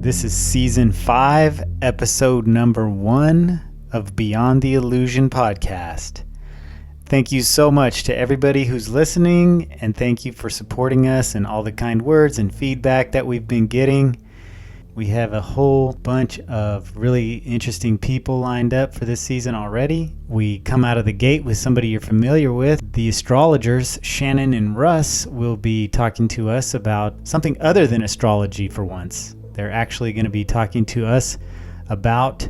This is Season 5, Episode number 1 of Beyond the Illusion podcast. Thank you so much to everybody who's listening, and thank you for supporting us and all the kind words and feedback that we've been getting. We have a whole bunch of really interesting people lined up for this season already. We come out of the gate with somebody you're familiar with. The astrologers, Shannon and Russ, will be talking to us about something other than astrology for once. They're actually going to be talking to us about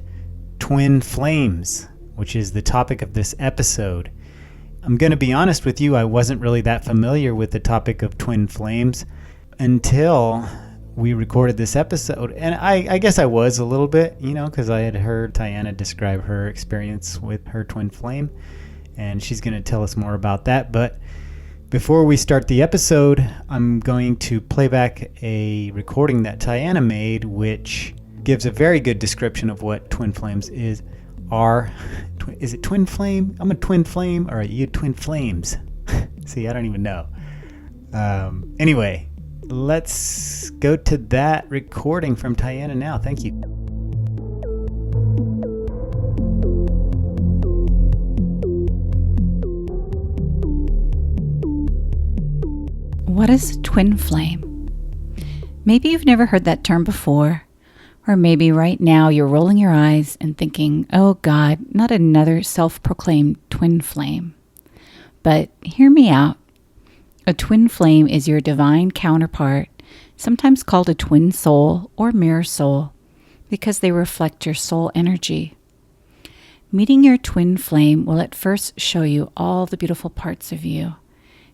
twin flames, which is the topic of this episode. I'm going to be honest with you, I wasn't really that familiar with the topic of twin flames until we recorded this episode. And I guess I was a little bit, because I had heard Tianna describe her experience with her twin flame, and she's going to tell us more about that. But before we start the episode, I'm going to play back a recording that Tianna made, which gives a very good description of what twin flames are. Is it twin flame? I'm a twin flame, or are you twin flames? See, I don't even know. Anyway, let's go to that recording from Tianna now. Thank you. What is twin flame? Maybe you've never heard that term before, or maybe right now you're rolling your eyes and thinking, oh God, not another self-proclaimed twin flame. But hear me out. A twin flame is your divine counterpart, sometimes called a twin soul or mirror soul, because they reflect your soul energy. Meeting your twin flame will at first show you all the beautiful parts of you.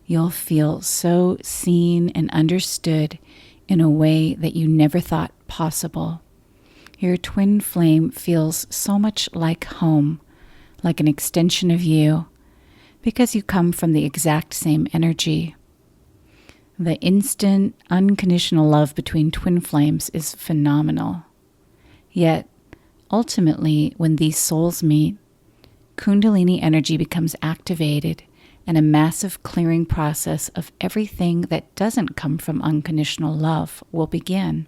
You'll feel so seen and understood in a way that you never thought possible. Your twin flame feels so much like home, like an extension of you, because you come from the exact same energy. The instant, unconditional love between twin flames is phenomenal. Yet, ultimately, when these souls meet, kundalini energy becomes activated, and a massive clearing process of everything that doesn't come from unconditional love will begin.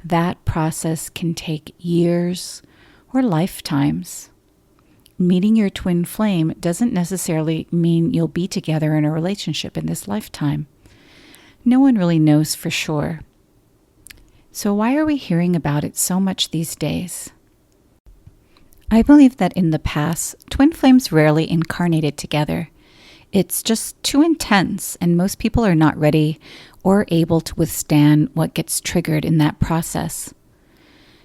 That process can take years or lifetimes. Meeting your twin flame doesn't necessarily mean you'll be together in a relationship in this lifetime. No one really knows for sure. So why are we hearing about it so much these days? I believe that in the past, twin flames rarely incarnated together. It's just too intense, and most people are not ready or able to withstand what gets triggered in that process.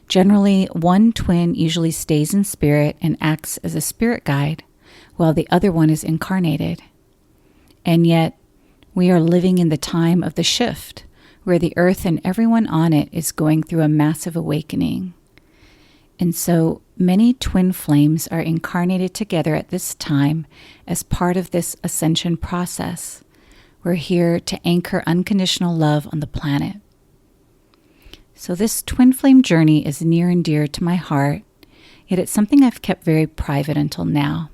Generally, one twin usually stays in spirit and acts as a spirit guide, while the other one is incarnated. And yet, we are living in the time of the shift, where the earth and everyone on it is going through a massive awakening. And so many twin flames are incarnated together at this time as part of this ascension process. We're here to anchor unconditional love on the planet. So this twin flame journey is near and dear to my heart, yet it's something I've kept very private until now.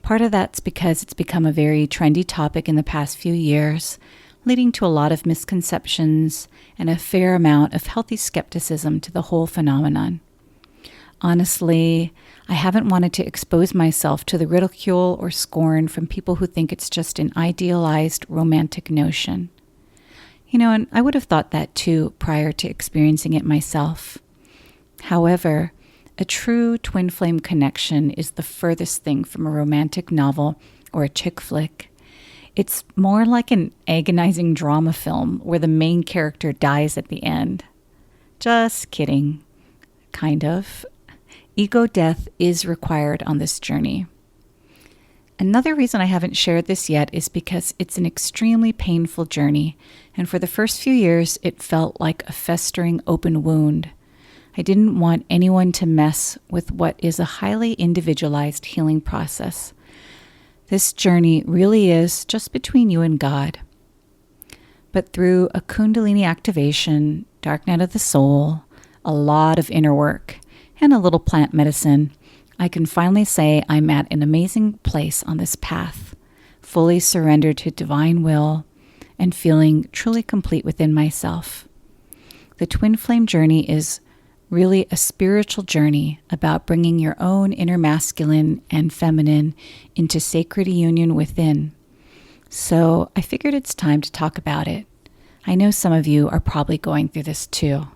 Part of that's because it's become a very trendy topic in the past few years, leading to a lot of misconceptions and a fair amount of healthy skepticism to the whole phenomenon. Honestly, I haven't wanted to expose myself to the ridicule or scorn from people who think it's just an idealized romantic notion. And I would have thought that too prior to experiencing it myself. However, a true twin flame connection is the furthest thing from a romantic novel or a chick flick. It's more like an agonizing drama film where the main character dies at the end. Just kidding. Kind of. Ego death is required on this journey. Another reason I haven't shared this yet is because it's an extremely painful journey, and for the first few years, it felt like a festering open wound. I didn't want anyone to mess with what is a highly individualized healing process. This journey really is just between you and God. But through a kundalini activation, dark night of the soul, a lot of inner work, and a little plant medicine, I can finally say I'm at an amazing place on this path, fully surrendered to divine will and feeling truly complete within myself. The twin flame journey is really a spiritual journey about bringing your own inner masculine and feminine into sacred union within. So I figured it's time to talk about it. I know some of you are probably going through this too.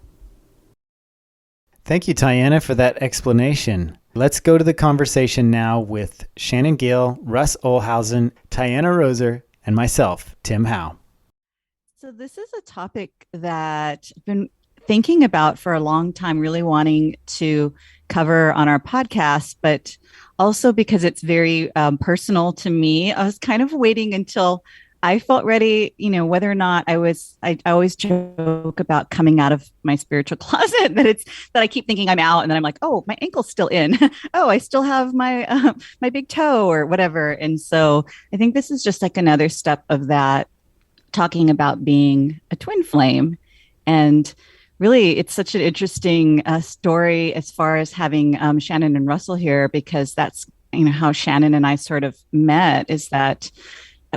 Thank you, Tianna, for that explanation. Let's go to the conversation now with Shannon Gill, Russ Ohlhausen, Tianna Roser, and myself, Tim Howe. So this is a topic that I've been thinking about for a long time, really wanting to cover on our podcast, but also because it's very personal to me. I was kind of waiting until I felt ready, whether or not I always joke about coming out of my spiritual closet, that I keep thinking I'm out, and then I'm like, oh, my ankle's still in. Oh, I still have my big toe or whatever. And so I think this is just like another step of that, talking about being a twin flame. And really, it's such an interesting story as far as having Shannon and Russell here, because that's how Shannon and I sort of met, is that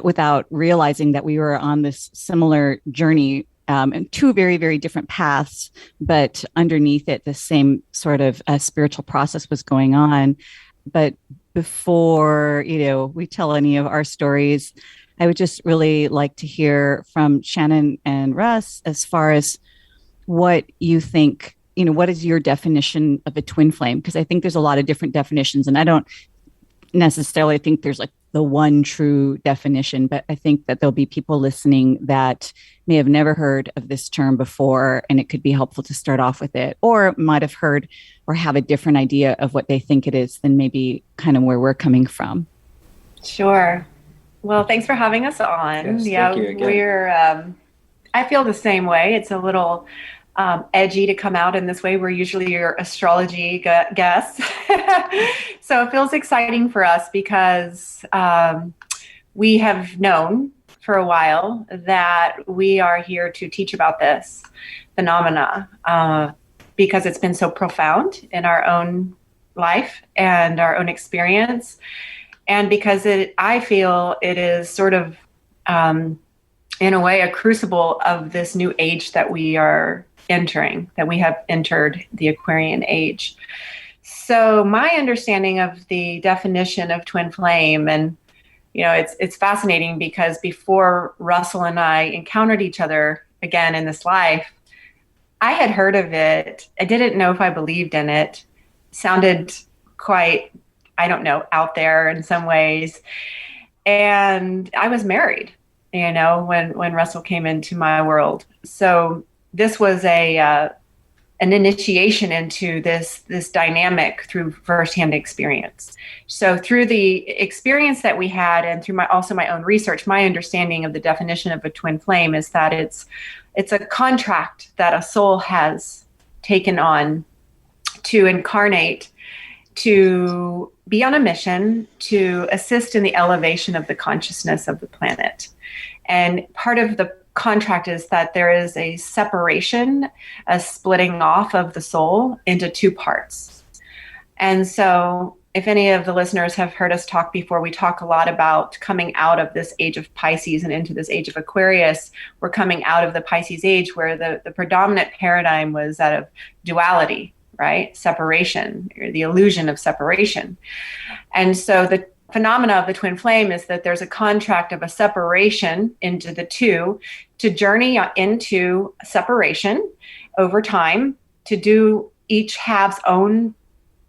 without realizing that we were on this similar journey, and two very, very different paths, but underneath it, the same sort of spiritual process was going on. But before, we tell any of our stories, I would just really like to hear from Shannon and Russ as far as what you think, what is your definition of a twin flame? Because I think there's a lot of different definitions, and I don't necessarily think there's like the one true definition, but I think that there'll be people listening that may have never heard of this term before, and it could be helpful to start off with it, or might have heard or have a different idea of what they think it is than maybe kind of where we're coming from. Sure. Well, thanks for having us on. Yes, thank you again. I feel the same way. It's a little edgy to come out in this way. We're usually your astrology guests. So it feels exciting for us because we have known for a while that we are here to teach about this phenomena because it's been so profound in our own life and our own experience. And because I feel it is sort of, in a way, a crucible of this new age that we are entering, that we have entered the Aquarian age. So my understanding of the definition of twin flame, and it's fascinating because before Russell and I encountered each other again in this life, I had heard of it. I didn't know if I believed in it. Sounded quite, I don't know, out there in some ways. And I was married, when Russell came into my world. So this was an initiation into this dynamic through firsthand experience. So through the experience that we had, and through my own research, my understanding of the definition of a twin flame is that it's a contract that a soul has taken on to incarnate, to be on a mission to assist in the elevation of the consciousness of the planet. And part of the contract is that there is a separation, a splitting off of the soul into two parts. And so if any of the listeners have heard us talk before, we talk a lot about coming out of this age of Pisces and into this age of Aquarius. We're coming out of the Pisces age where the predominant paradigm was that of duality, right? Separation, or the illusion of separation. And so the phenomena of the twin flame is that there's a contract of a separation into the two, to journey into separation over time, to do each half's own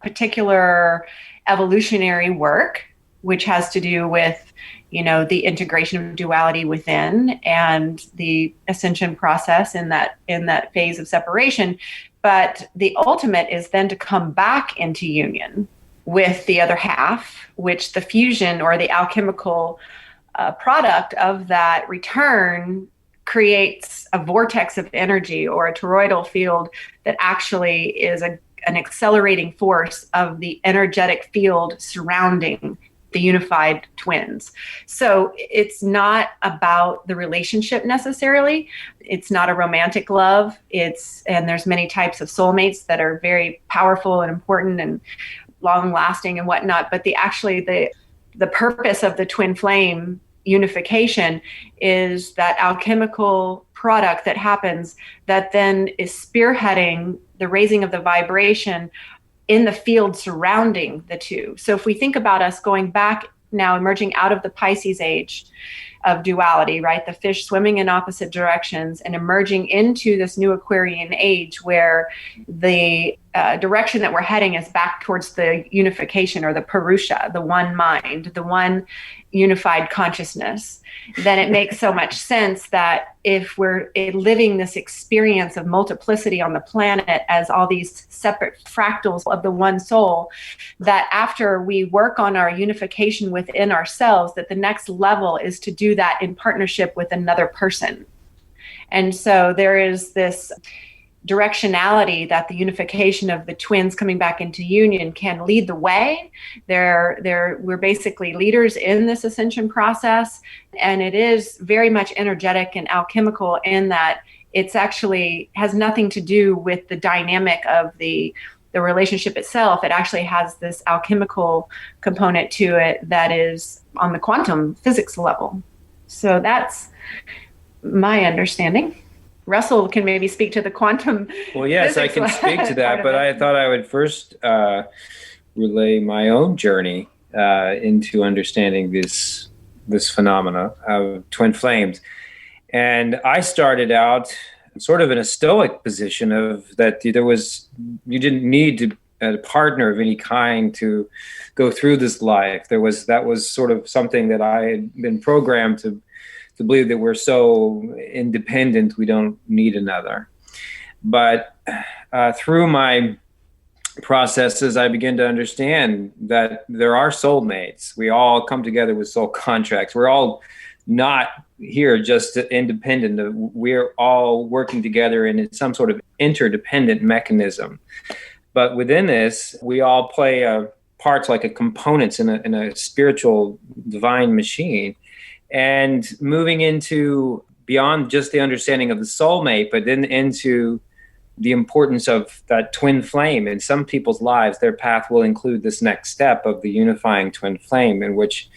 particular evolutionary work, which has to do with, the integration of duality within and the ascension process in that phase of separation. But the ultimate is then to come back into union with the other half, which the fusion or the alchemical product of that return creates a vortex of energy, or a toroidal field that actually is an accelerating force of the energetic field surrounding the unified twins. So it's not about the relationship necessarily. It's not a romantic love. And there's many types of soulmates that are very powerful and important and long lasting and whatnot. But the purpose of the twin flame unification is that alchemical product that happens that then is spearheading the raising of the vibration in the field surrounding the two. So if we think about us going back now, emerging out of the Pisces age of duality, right? The fish swimming in opposite directions and emerging into this new Aquarian age where the direction that we're heading is back towards the unification or the Purusha, the one mind, the one unified consciousness. Then it makes so much sense that if we're living this experience of multiplicity on the planet as all these separate fractals of the one soul, that after we work on our unification within ourselves, that the next level is to do that in partnership with another person. And so there is this directionality that the unification of the twins coming back into union can lead the way. We're basically leaders in this ascension process, and it is very much energetic and alchemical in that it's actually has nothing to do with the dynamic of the relationship itself. It actually has this alchemical component to it that is on the quantum physics level. So that's my understanding. Russell can maybe speak to the quantum. Well, yes, I can speak to that, but I thought I would first relay my own journey into understanding this phenomena of twin flames. And I started out sort of in a stoic position of that you didn't need a partner of any kind to go through this life. That was sort of something that I had been programmed to believe that we're so independent, we don't need another. But through my processes, I began to understand that there are soulmates. We all come together with soul contracts. We're all not here just independent. We're all working together in some sort of interdependent mechanism. But within this, we all play parts like components in a spiritual divine machine. And moving into beyond just the understanding of the soulmate, but then into the importance of that twin flame. In some people's lives, their path will include this next step of the unifying twin flame, in which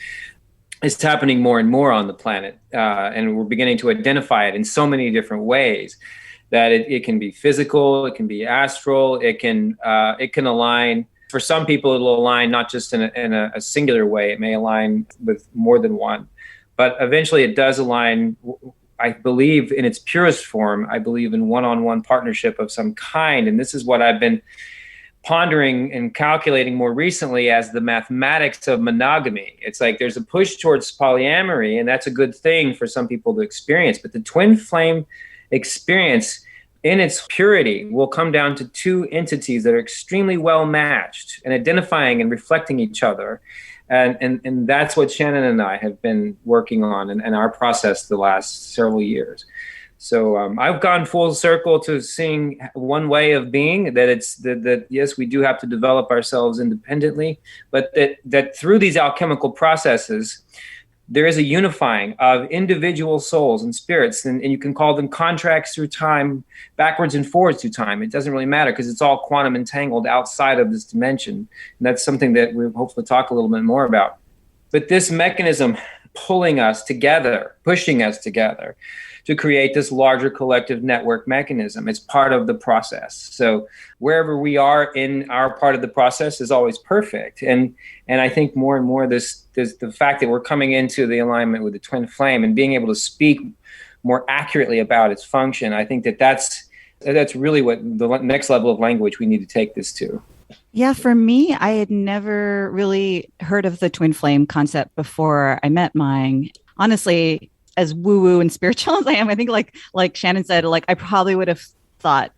it's happening more and more on the planet. And we're beginning to identify it in so many different ways that it can be physical, it can be astral, it can align. For some people, it'll align not just in a singular way. It may align with more than one. But eventually it does align, I believe, in its purest form. I believe in one-on-one partnership of some kind. And this is what I've been pondering and calculating more recently as the mathematics of monogamy. It's like there's a push towards polyamory, and that's a good thing for some people to experience. But the twin flame experience in its purity will come down to two entities that are extremely well matched and identifying and reflecting each other. And that's what Shannon and I have been working on in our process the last several years. So I've gone full circle to seeing one way of being, that yes, we do have to develop ourselves independently, but that through these alchemical processes, there is a unifying of individual souls and spirits, and you can call them contracts through time, backwards and forwards through time. It doesn't really matter because it's all quantum entangled outside of this dimension. And that's something that we'll hopefully talk a little bit more about. But this mechanism pulling us together, pushing us together to create this larger collective network mechanism. It's part of the process. So wherever we are in our part of the process is always perfect. And I think more and more this the fact that we're coming into the alignment with the twin flame and being able to speak more accurately about its function, I think that's really what the next level of language we need to take this to. Yeah, for me, I had never really heard of the twin flame concept before I met Ming. Honestly, as woo-woo and spiritual as I am, I think like Shannon said, like I probably would have thought,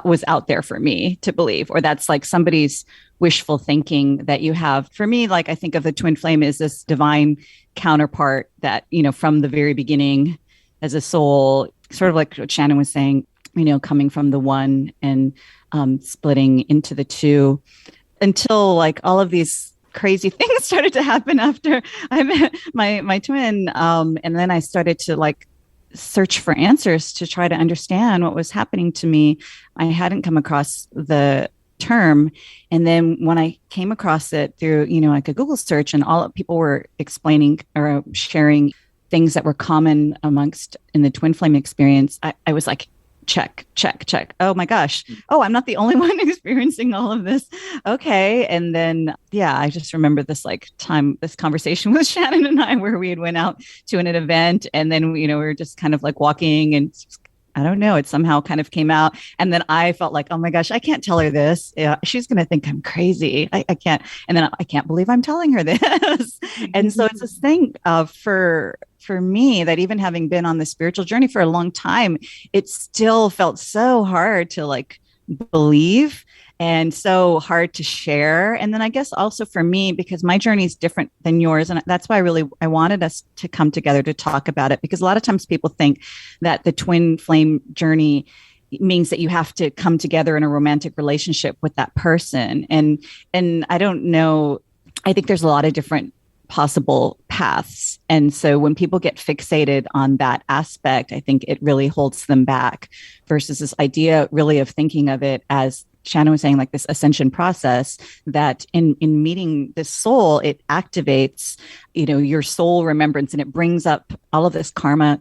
was out there for me to believe, or that's like somebody's wishful thinking that you have. For me, like I think of the twin flame as this divine counterpart that, from the very beginning as a soul, sort of like what Shannon was saying, coming from the one and splitting into the two, until like all of these crazy things started to happen after I met my twin. And then I started to like search for answers to try to understand what was happening to me. I hadn't come across the term. And then when I came across it through, like a Google search, and all people were explaining or sharing things that were common amongst in the twin flame experience, I was like, check, check, check. Oh my gosh. Oh, I'm not the only one experiencing all of this. Okay. And then, yeah, I just remember this conversation with Shannon and I, where we had went out to an event, and then, we were just kind of like walking, and I don't know, it somehow kind of came out. And then I felt like, oh my gosh, I can't tell her this. Yeah, she's going to think I'm crazy. I can't. And then I can't believe I'm telling her this. And so it's this thing for me, that even having been on the spiritual journey for a long time, it still felt so hard to like believe and so hard to share. And then I guess also for me, because my journey is different than yours, and that's why I wanted us to come together to talk about it, because a lot of times people think that the twin flame journey means that you have to come together in a romantic relationship with that person. And I don't know, I think there's a lot of different possible paths. And so when people get fixated on that aspect, I think it really holds them back, versus this idea really of thinking of it as Shannon was saying, like this ascension process, that in meeting this soul, it activates, your soul remembrance, and it brings up all of this karma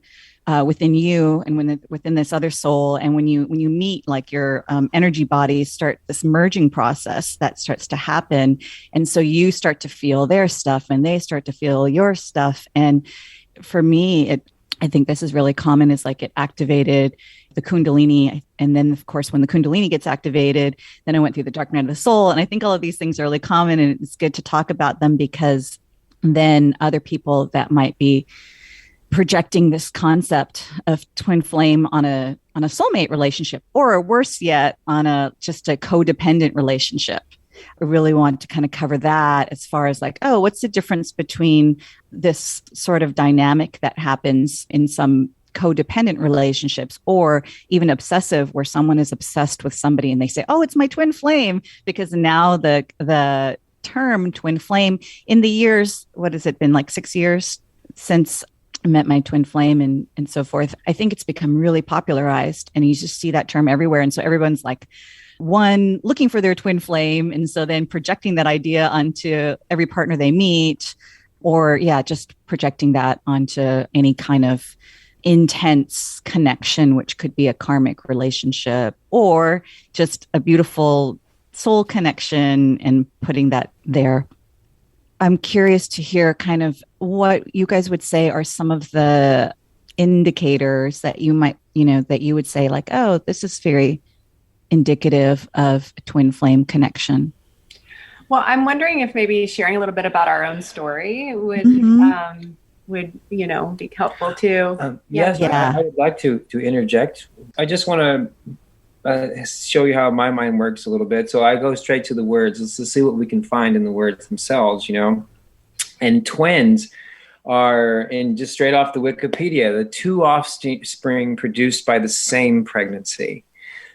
within you and within this other soul. And when you meet, like your energy bodies start this merging process that starts to happen. And so you start to feel their stuff and they start to feel your stuff. And for me, I think this is really common, is like it activated the kundalini. And then of course, when the kundalini gets activated, then I went through the dark night of the soul. And I think all of these things are really common, and it's good to talk about them, because then other people that might be projecting this concept of twin flame on a soulmate relationship, or worse yet, on just a codependent relationship. I really want to kind of cover that, as far as like, oh, what's the difference between this sort of dynamic that happens in some codependent relationships, or even obsessive, where someone is obsessed with somebody and they say, oh, it's my twin flame, because now the term twin flame, in the years, what has it been, like 6 years since I met my twin flame and so forth, I think it's become really popularized, and you just see that term everywhere. And so everyone's like, one, looking for their twin flame, and so then projecting that idea onto every partner they meet, or just projecting that onto any kind of intense connection, which could be a karmic relationship or just a beautiful soul connection, and putting that there. I'm curious to hear kind of what you guys would say are some of the indicators that you might, that you would say like, oh, this is very indicative of a twin flame connection. Well, I'm wondering if maybe sharing a little bit about our own story would be helpful too. Yes, yeah. I would like to interject. I just want to show you how my mind works a little bit. So I go straight to the words. Let's see what we can find in the words themselves, And twins are, in just straight off the Wikipedia, the two offspring produced by the same pregnancy.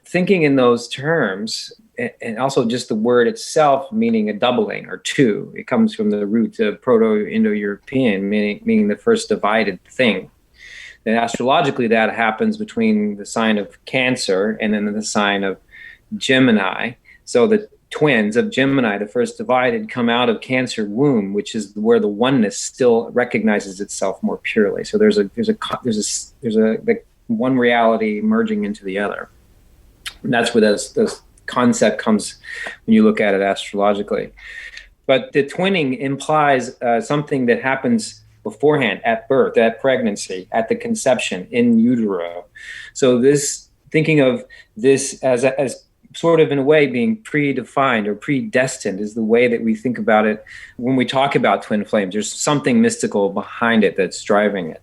Thinking in those terms, and also just the word itself meaning a doubling or two. It comes from the root of Proto-Indo-European, meaning the first divided thing. And astrologically, that happens between the sign of Cancer and then the sign of Gemini. So the twins of Gemini, the first divided, come out of Cancer womb, which is where the oneness still recognizes itself more purely. So there's the one reality merging into the other. And that's where this concept comes when you look at it astrologically. But the twinning implies something that happens beforehand, at birth, at pregnancy, at the conception, in utero. So this, thinking of this as sort of in a way being predefined or predestined, is the way that we think about it when we talk about twin flames. There's something mystical behind it that's driving it,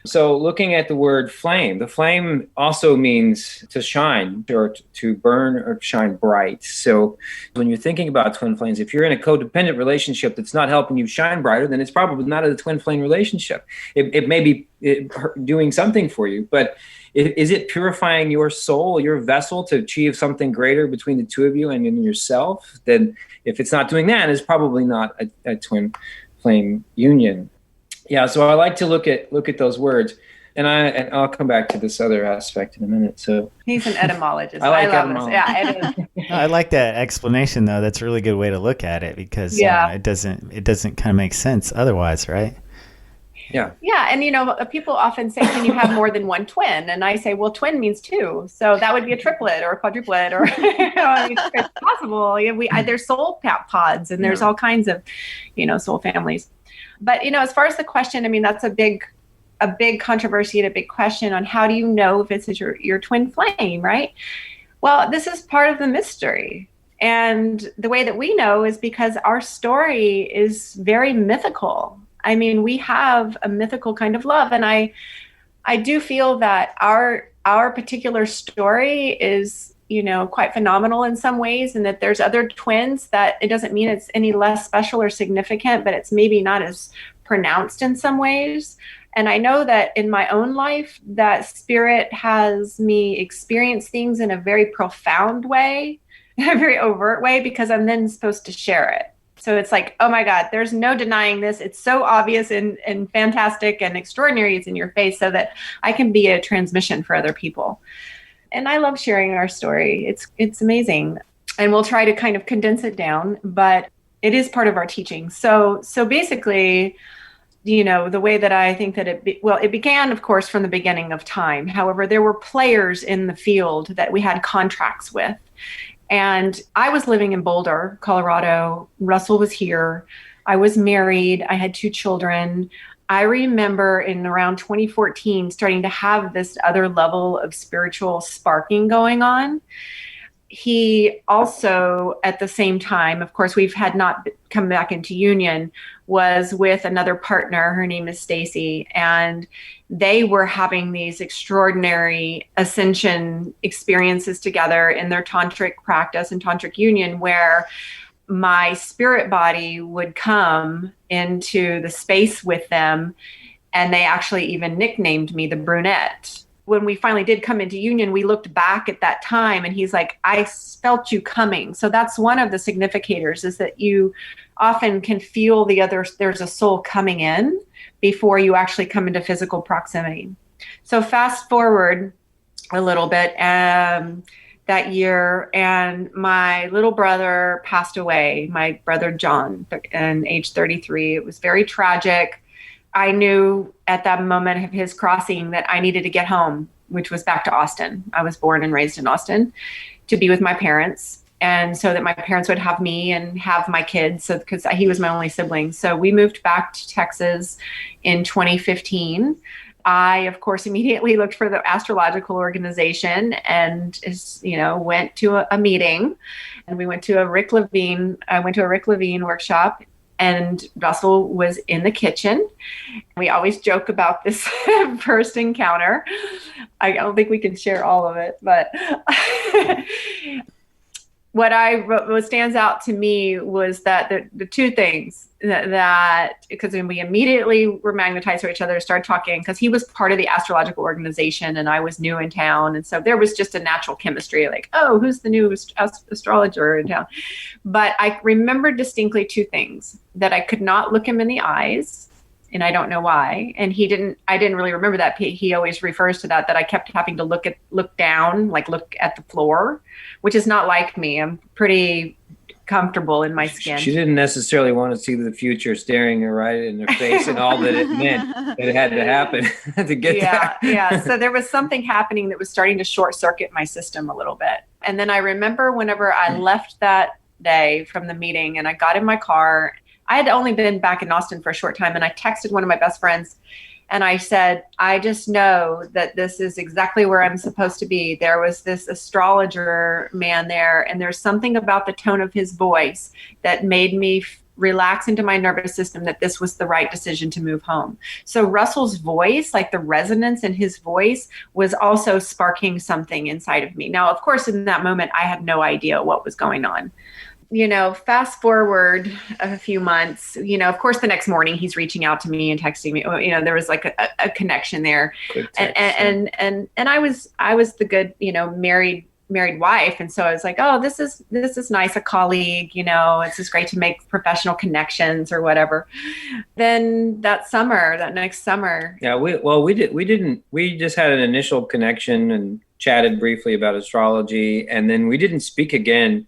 So looking at the word flame, the flame also means to shine or to burn or shine bright. So when you're thinking about twin flames, if you're in a codependent relationship that's not helping you shine brighter, then it's probably not a twin flame relationship. It may be doing something for you, but is it purifying your soul, your vessel, to achieve something greater between the two of you and in yourself? Then if it's not doing that, it's probably not a twin flame union. Yeah, so I like to look at those words, and I'll come back to this other aspect in a minute. So he's an etymologist. I like etymology. Yeah, it is. I like that explanation though. That's a really good way to look at it, because it doesn't kind of make sense otherwise, right? Yeah. And, people often say, can you have more than one twin? And I say, well, twin means two. So that would be a triplet or a quadruplet or, it's possible. There's soul pods and there's all kinds of, soul families. But, as far as the question, I mean, that's a big controversy and a big question on how do you know if it's your twin flame, right? Well, this is part of the mystery. And the way that we know is because our story is very mythical. I mean, we have a mythical kind of love. And I do feel that our particular story is, quite phenomenal in some ways, and that there's other twins that it doesn't mean it's any less special or significant, but it's maybe not as pronounced in some ways. And I know that in my own life, that spirit has me experience things in a very profound way, in a very overt way, because I'm then supposed to share it. So it's like, oh my God, there's no denying this. It's so obvious and fantastic and extraordinary. It's in your face, so that I can be a transmission for other people. And I love sharing our story. It's amazing. And we'll try to kind of condense it down, but it is part of our teaching. So basically, the way that I think that it began, of course, from the beginning of time. However, there were players in the field that we had contracts with. And I was living in Boulder, Colorado. Russell was here. I was married. I had 2 children. I remember in around 2014 starting to have this other level of spiritual sparking going on. He also, at the same time, of course, we've had not come back into union, was with another partner. Her name is Stacy, and they were having these extraordinary ascension experiences together in their tantric practice and tantric union, where my spirit body would come into the space with them, and they actually even nicknamed me the brunette. When we finally did come into union, we looked back at that time and he's like, I felt you coming. So that's one of the significators, is that you often can feel there's a soul coming in before you actually come into physical proximity. So fast forward a little bit, that year, and my little brother passed away, my brother John, at age 33. It was very tragic. I knew at that moment of his crossing that I needed to get home, which was back to Austin. I was born and raised in Austin, to be with my parents. And so that my parents would have me and have my kids. So, because he was my only sibling. So we moved back to Texas in 2015. I, of course, immediately looked for the astrological organization and, went to a meeting, and we went to a Rick Levine workshop. And Russell was in the kitchen. We always joke about this first encounter. I don't think we can share all of it, but what stands out to me was that the 2 things that because when we immediately were magnetized to each other, started talking, because he was part of the astrological organization and I was new in town. And so there was just a natural chemistry, like, oh, who's the new astrologer in town? But I remember distinctly 2 things: that I could not look him in the eyes, and I don't know why. And I didn't really remember that. He always refers to that I kept having to look down, like look at the floor, which is not like me. I'm pretty comfortable in my skin. She didn't necessarily want to see the future staring her right in her face and all that it meant that it had to happen to get that. Yeah. So there was something happening that was starting to short circuit my system a little bit. And then I remember whenever I left that day from the meeting and I got in my car, I had only been back in Austin for a short time, and I texted one of my best friends and I said, I just know that this is exactly where I'm supposed to be. There was this astrologer man there, and there's something about the tone of his voice that made me relax into my nervous system that this was the right decision to move home. So Russell's voice, like the resonance in his voice, was also sparking something inside of me. Now, of course, in that moment, I had no idea what was going on. Fast forward a few months, of course, the next morning he's reaching out to me and texting me. There was like a connection there. And I was the good, married wife. And so I was like, oh, this is nice. A colleague, it's just great to make professional connections or whatever. Then that next summer. Yeah. We just had an initial connection and chatted briefly about astrology. And then we didn't speak again.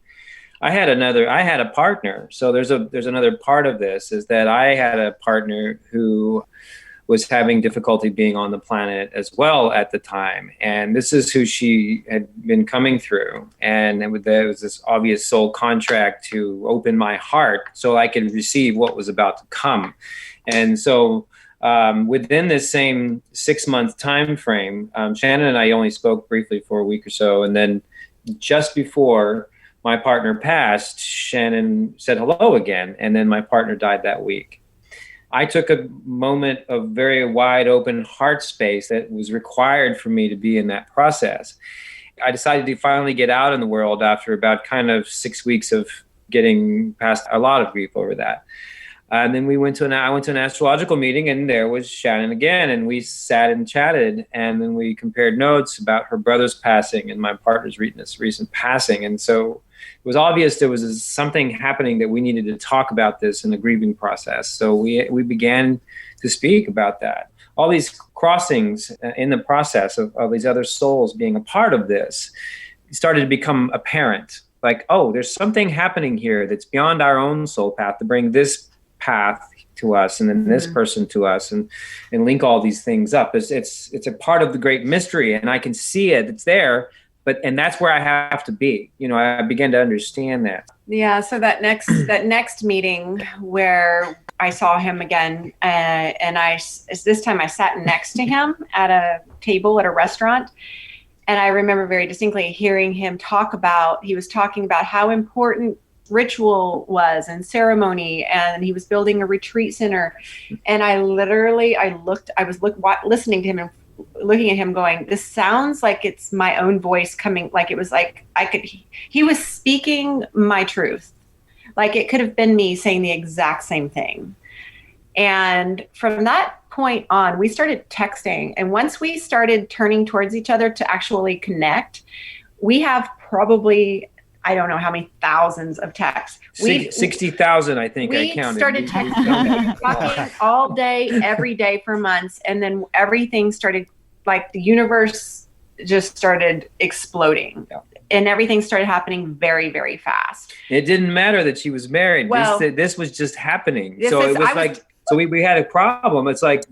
I had a partner. So there's another part of this, is that I had a partner who was having difficulty being on the planet as well at the time. And this is who she had been coming through. And there was this obvious soul contract to open my heart so I could receive what was about to come. And so within this same 6-month time frame, Shannon and I only spoke briefly for a week or so. And then just before my partner passed, Shannon said hello again. And then my partner died that week. I took a moment of very wide open heart space that was required for me to be in that process. I decided to finally get out in the world after about kind of 6 weeks of getting past a lot of grief over that. And then I went to an astrological meeting, and there was Shannon again, and we sat and chatted, and then we compared notes about her brother's passing and my partner's recent passing. And so it was obvious there was something happening that we needed to talk about this in the grieving process. So we began to speak about that. All these crossings in the process of these other souls being a part of this started to become apparent. Like, oh, there's something happening here that's beyond our own soul path to bring this path to us and then this person to us and link all these things up. It's a part of the great mystery, and I can see it. It's there, and that's where I have to be. I began to understand that. Yeah. So that next meeting where I saw him again, and this time I sat next to him at a table at a restaurant. And I remember very distinctly hearing him he was talking about how important ritual was and ceremony, and he was building a retreat center. And I was listening to him and looking at him going, this sounds like it's my own voice coming. Like it was like he was speaking my truth. Like it could have been me saying the exact same thing. And from that point on, we started texting. And once we started turning towards each other to actually connect, we have probably, I don't know how many thousands of texts. 60,000, I think I counted. We started texting talking all day, every day for months. And then everything started, like the universe just started exploding. Yeah. And everything started happening very, very fast. It didn't matter that she was married. Well, this was just happening. So we had a problem. It's like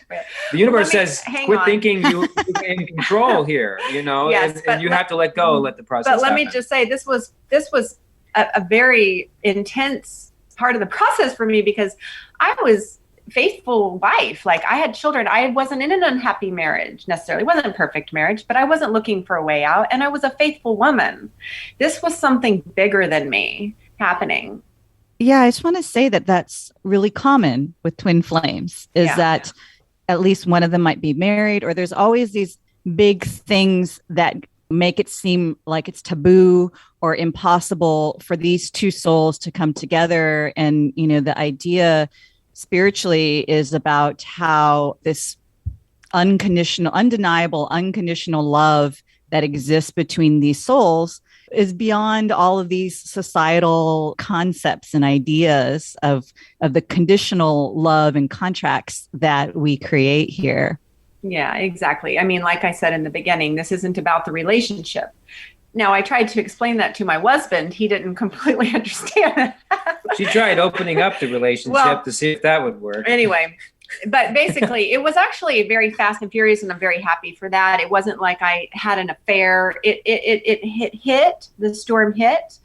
the universe says, quit thinking you're in control here, yes, and you have to let go, let the process happen. But let me just say, this was a very intense part of the process for me, because I was a faithful wife. Like I had children. I wasn't in an unhappy marriage necessarily. It wasn't a perfect marriage, but I wasn't looking for a way out. And I was a faithful woman. This was something bigger than me happening. Yeah, I just want to say that that's really common with twin flames, that at least one of them might be married, or there's always these big things that make it seem like it's taboo or impossible for these two souls to come together. And, the idea spiritually is about how this undeniable, unconditional love that exists between these souls is beyond all of these societal concepts and ideas of the conditional love and contracts that we create here. Yeah, exactly. I mean, like I said in the beginning, this isn't about the relationship. Now, I tried to explain that to my husband. He didn't completely understand it. She tried opening up the relationship to see if that would work. Anyway, but basically, it was actually very fast and furious, and I'm very happy for that. It wasn't like I had an affair. The storm hit,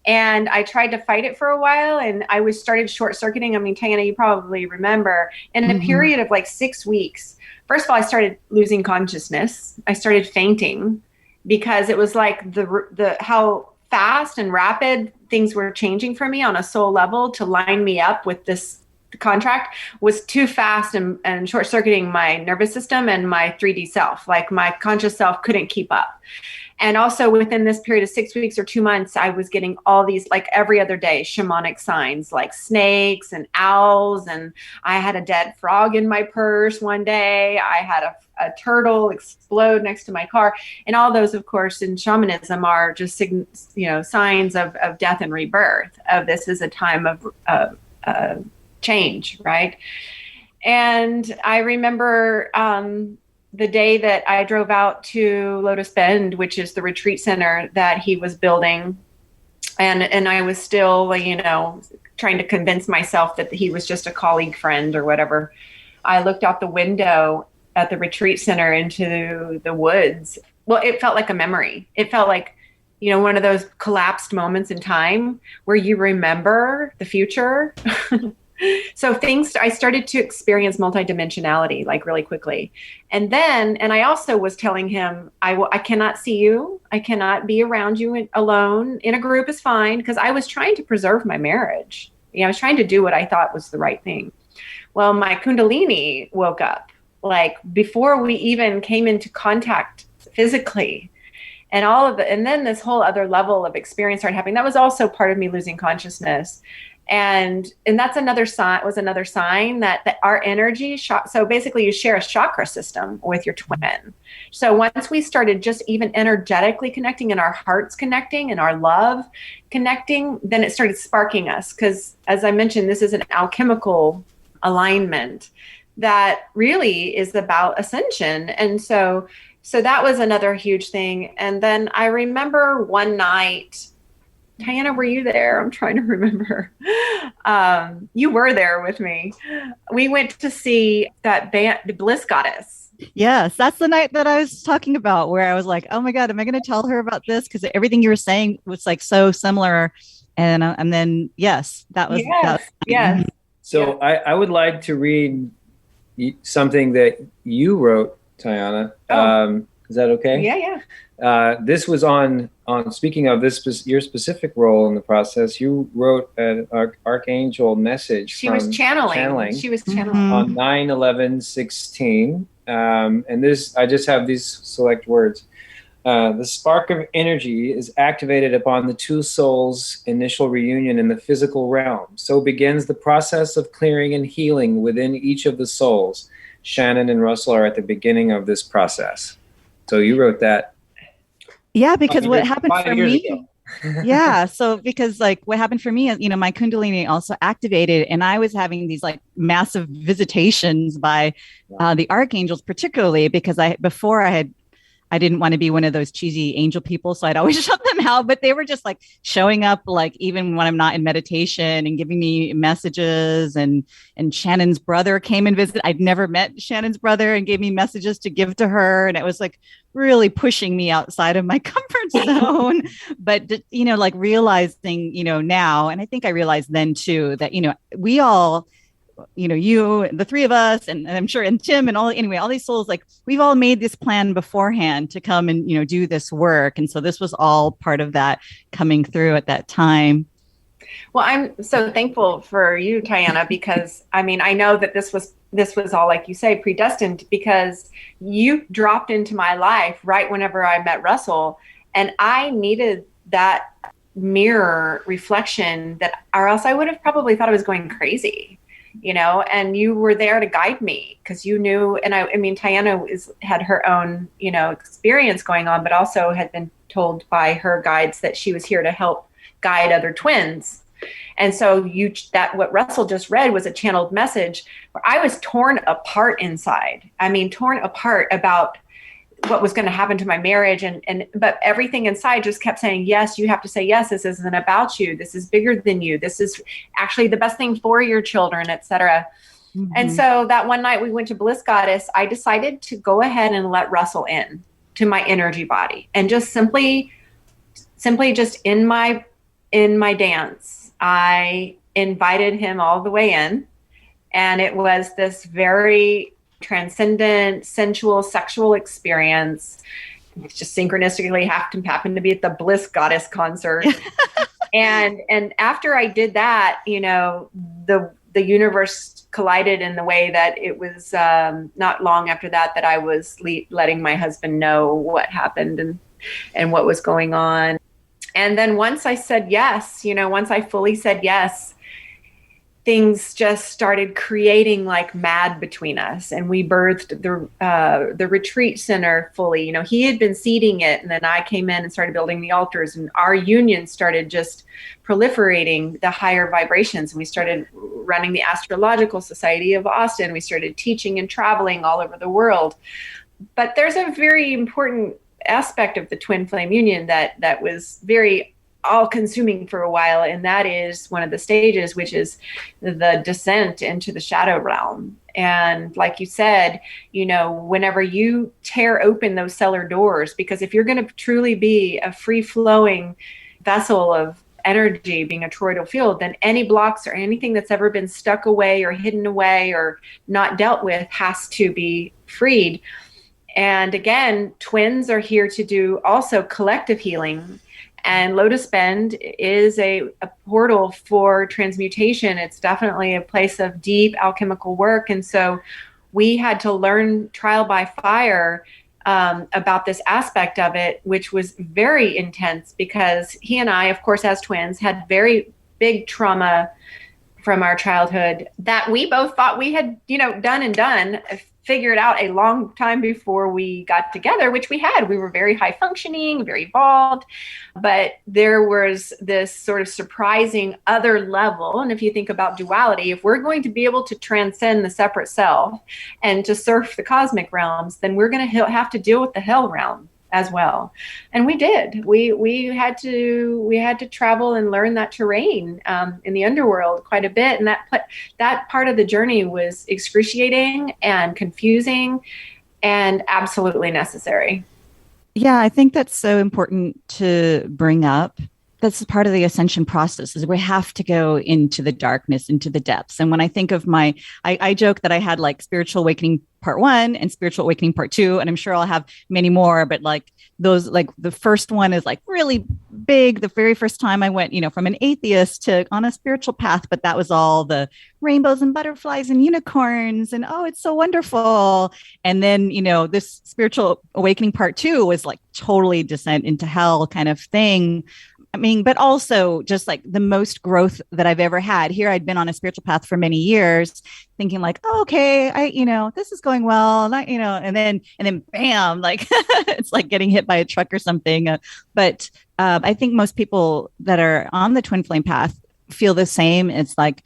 and I tried to fight it for a while, and I started short-circuiting. I mean, Tianna, you probably remember, in a period of like 6 weeks. First of all, I started losing consciousness. I started fainting because it was like the how fast and rapid things were changing for me on a soul level to line me up with this. The contract was too fast and short-circuiting my nervous system and my 3D self. Like my conscious self couldn't keep up. And also within this period of 6 weeks or 2 months, I was getting all these, like every other day, shamanic signs like snakes and owls. And I had a dead frog in my purse one day. I had a turtle explode next to my car. And all those, of course, in shamanism are just, signs of death and rebirth. This is a time of change, right? And I remember the day that I drove out to Lotus Bend, which is the retreat center that he was building, and I was still, trying to convince myself that he was just a colleague friend or whatever. I looked out the window at the retreat center into the woods. Well, it felt like a memory. It felt like, one of those collapsed moments in time where you remember the future. So I started to experience multidimensionality like really quickly. And I also was telling him, I cannot see you. I cannot be around you alone. In a group is fine, because I was trying to preserve my marriage. I was trying to do what I thought was the right thing. Well, my kundalini woke up like before we even came into contact physically. And then this whole other level of experience started happening. That was also part of me losing consciousness. And that's another sign that our energy so basically you share a chakra system with your twin. So once we started just even energetically connecting, and our hearts connecting, and our love connecting, then it started sparking us. Because as I mentioned, this is an alchemical alignment that really is about ascension. And so that was another huge thing. And then I remember one night, Tianna, were you there? I'm trying to remember. You were there with me. We went to see that band, the Bliss Goddess. Yes, that's the night that I was talking about, where I was like, oh my God, am I going to tell her about this? Because everything you were saying was like so similar. And then, yes, that was. Yes. So yes. I would like to read something that you wrote, Tianna. Is that okay? Yeah. This was on speaking of your specific role in the process. You wrote an archangel message. She was channeling. She was channeling on 9/11/16. And this, I just have these select words. The spark of energy is activated upon the two souls' initial reunion in the physical realm. So begins the process of clearing and healing within each of the souls. Shannon and Russell are at the beginning of this process. So you wrote that. Yeah, because what happened for me, yeah. So because like what happened for me is, my kundalini also activated, and I was having these like massive visitations by the archangels, particularly because I didn't want to be one of those cheesy angel people. So I'd always shut them out, but they were just like showing up, like even when I'm not in meditation, and giving me messages. And Shannon's brother came and visited. I'd never met Shannon's brother, and gave me messages to give to her. And it was like really pushing me outside of my comfort zone. But, like realizing, now, and I think I realized then too, that, we all, you, the three of us, and I'm sure, and Tim, and all these souls, like we've all made this plan beforehand to come and, do this work. And so this was all part of that coming through at that time. Well, I'm so thankful for you, Tianna, because I know that this was all, like you say, predestined, because you dropped into my life right whenever I met Russell, and I needed that mirror reflection, or else I would have probably thought I was going crazy. And you were there to guide me, because you knew, and Tianna had her own, experience going on, but also had been told by her guides that she was here to help guide other twins. And so what Russell just read was a channeled message where I was torn apart inside. Torn apart about what was going to happen to my marriage. But everything inside just kept saying, yes, you have to say yes. This isn't about you. This is bigger than you. This is actually the best thing for your children, etc. Mm-hmm. And so that one night we went to Bliss Goddess, I decided to go ahead and let Russell in to my energy body, and just simply just in my dance, I invited him all the way in. And it was this very transcendent, sensual, sexual experience. It just synchronistically happened to be at the Bliss Goddess concert. and after I did that, the universe collided in the way that it was not long after that I was letting my husband know what happened and what was going on. And then once I said yes, once I fully said yes, things just started creating like mad between us, and we birthed the retreat center fully. He had been seeding it, and then I came in and started building the altars, and our union started just proliferating the higher vibrations. And we started running the Astrological Society of Austin. We started teaching and traveling all over the world. But there's a very important aspect of the twin flame union that was very all consuming for a while. And that is one of the stages, which is the descent into the shadow realm. And like you said, whenever you tear open those cellar doors, because if you're going to truly be a free flowing vessel of energy, being a toroidal field, then any blocks or anything that's ever been stuck away or hidden away or not dealt with has to be freed. And again, twins are here to do also collective healing. And Lotus Bend is a portal for transmutation. It's definitely a place of deep alchemical work. And so we had to learn trial by fire about this aspect of it, which was very intense because he and I, of course, as twins, had very big trauma from our childhood that we both thought we had, done, figured out a long time before we got together, which we had. We were very high functioning, very evolved, but there was this sort of surprising other level. And if you think about duality, if we're going to be able to transcend the separate self and to surf the cosmic realms, then we're going to have to deal with the hell realm as well. And we did. We had to travel and learn that terrain in the underworld quite a bit. And that part of the journey was excruciating and confusing and absolutely necessary. Yeah, I think that's so important to bring up. That's part of the ascension process, is we have to go into the darkness, into the depths. And when I think of I joke that I had like spiritual awakening part 1 and spiritual awakening part 2, and I'm sure I'll have many more, but like those, like the first one is like really big. The very first time I went, from an atheist to on a spiritual path, but that was all the rainbows and butterflies and unicorns and, oh, it's so wonderful. And then, this spiritual awakening part 2 was like totally descent into hell kind of thing. But also just like the most growth that I've ever had. Here I'd been on a spiritual path for many years, thinking like, oh, okay, this is going well, and then bam, like it's like getting hit by a truck or something. But I think most people that are on the twin flame path feel the same. It's like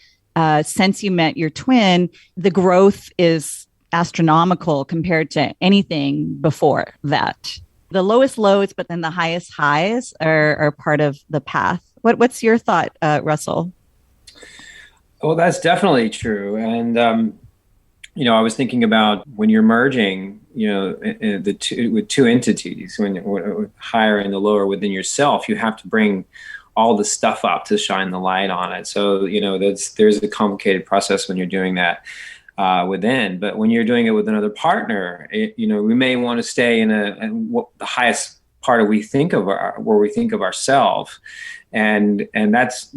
since you met your twin, the growth is astronomical compared to anything before that. The lowest lows, but then the highest highs are part of the path. What's your thought, Russell? Well, that's definitely true. And, I was thinking about when you're merging, with two entities, when you're higher and the lower within yourself, you have to bring all the stuff up to shine the light on it. So, there's a complicated process when you're doing that. Within, but when you're doing it with another partner, we may want to stay in the highest part of where we think of ourselves, and that's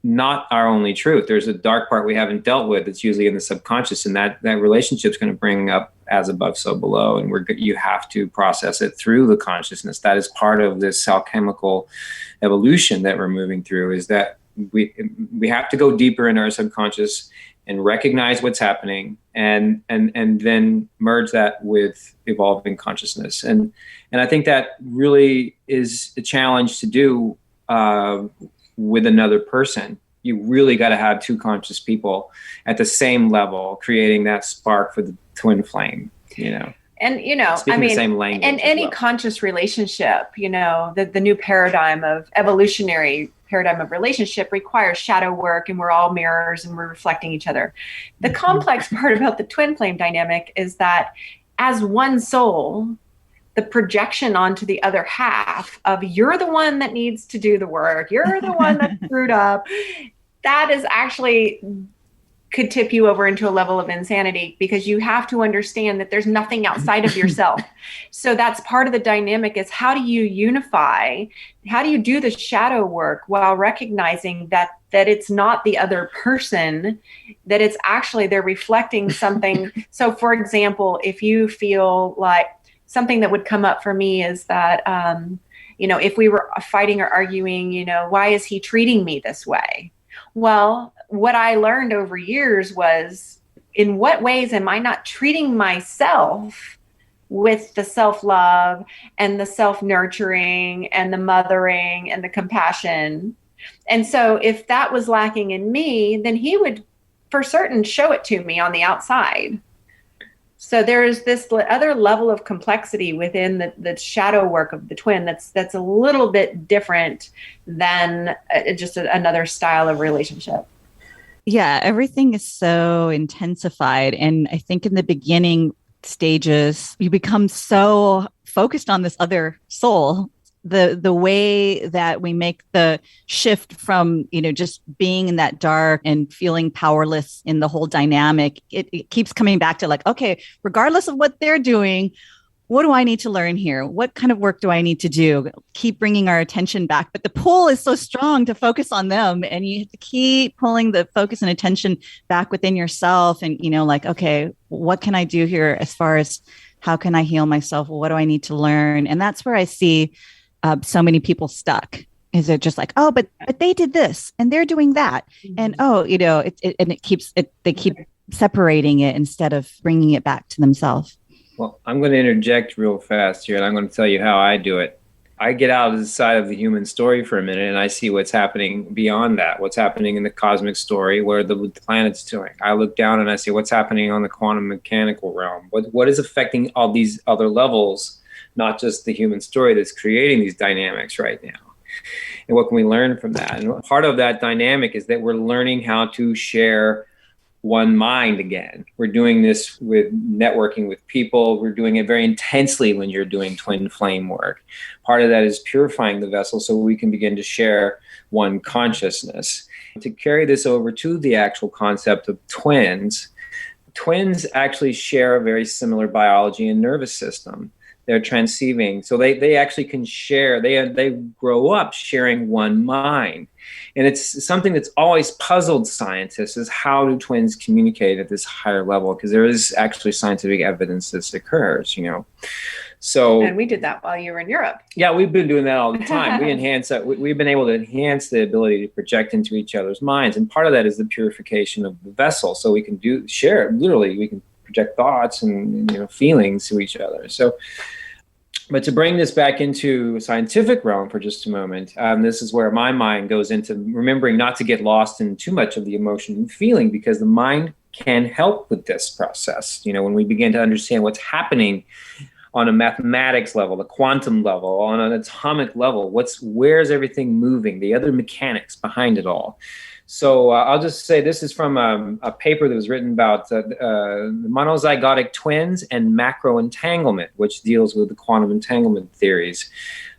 not our only truth. There's a dark part we haven't dealt with. It's usually in the subconscious, and that relationship's going to bring up as above, so below, and you have to process it through the consciousness. That is part of this alchemical evolution that we're moving through. Is that we have to go deeper in our subconscious and recognize what's happening, and then merge that with evolving consciousness. And I think that really is a challenge to do with another person. You really got to have two conscious people at the same level, creating that spark for the twin flame, And, speaking the same language. And any conscious relationship, the new paradigm of evolutionary paradigm of relationship requires shadow work, and we're all mirrors and we're reflecting each other. The complex part about the twin flame dynamic is that as one soul, the projection onto the other half of you're the one that needs to do the work, you're the one that's screwed up, that is actually could tip you over into a level of insanity, because you have to understand that there's nothing outside of yourself. So that's part of the dynamic, is how do you unify? How do you do the shadow work while recognizing that it's not the other person, that it's actually they're reflecting something. So for example, if you feel like something that would come up for me is that, if we were fighting or arguing, why is he treating me this way? Well, what I learned over years was, in what ways am I not treating myself with the self-love and the self-nurturing and the mothering and the compassion? And so if that was lacking in me, then he would for certain show it to me on the outside. So there's this other level of complexity within the shadow work of the twin that's a little bit different than just another style of relationship. Yeah, everything is so intensified. And I think in the beginning stages, you become so focused on this other soul. The way that we make the shift from, just being in that dark and feeling powerless in the whole dynamic, it keeps coming back to like, okay, regardless of what they're doing, what do I need to learn here? What kind of work do I need to do? Keep bringing our attention back. But the pull is so strong to focus on them. And you have to keep pulling the focus and attention back within yourself. And, like, okay, what can I do here as far as how can I heal myself? What do I need to learn? And that's where I see so many people stuck. Is it just like, oh, but they did this and they're doing that. And, they keep separating it instead of bringing it back to themselves. Well, I'm going to interject real fast here, and I'm going to tell you how I do it. I get out of the side of the human story for a minute, and I see what's happening beyond that, what's happening in the cosmic story, where the planet's doing. I look down and I see what's happening on the quantum mechanical realm. What is affecting all these other levels, not just the human story that's creating these dynamics right now. And what can we learn from that? And part of that dynamic is that we're learning how to share one mind again. We're doing this with networking with people. We're doing it very intensely when you're doing twin flame work. Part of that is purifying the vessel so we can begin to share one consciousness. To carry this over to the actual concept of twins actually share a very similar biology and nervous system. They're transceiving. So they actually can share, they grow up sharing one mind. And it's something that's always puzzled scientists is how do twins communicate at this higher level? Because there is actually scientific evidence this occurs, So, and we did that while you were in Europe. Yeah, we've been doing that all the time. We've been able to enhance the ability to project into each other's minds. And part of that is the purification of the vessel. So we can share it. Literally, we can project thoughts and feelings to each other. So, but to bring this back into a scientific realm for just a moment, this is where my mind goes into remembering not to get lost in too much of the emotion and feeling, because the mind can help with this process. When we begin to understand what's happening on a mathematics level, the quantum level, on an atomic level, where's everything moving, the other mechanics behind it all. So I'll just say this is from a paper that was written about monozygotic twins and macro entanglement, which deals with the quantum entanglement theories,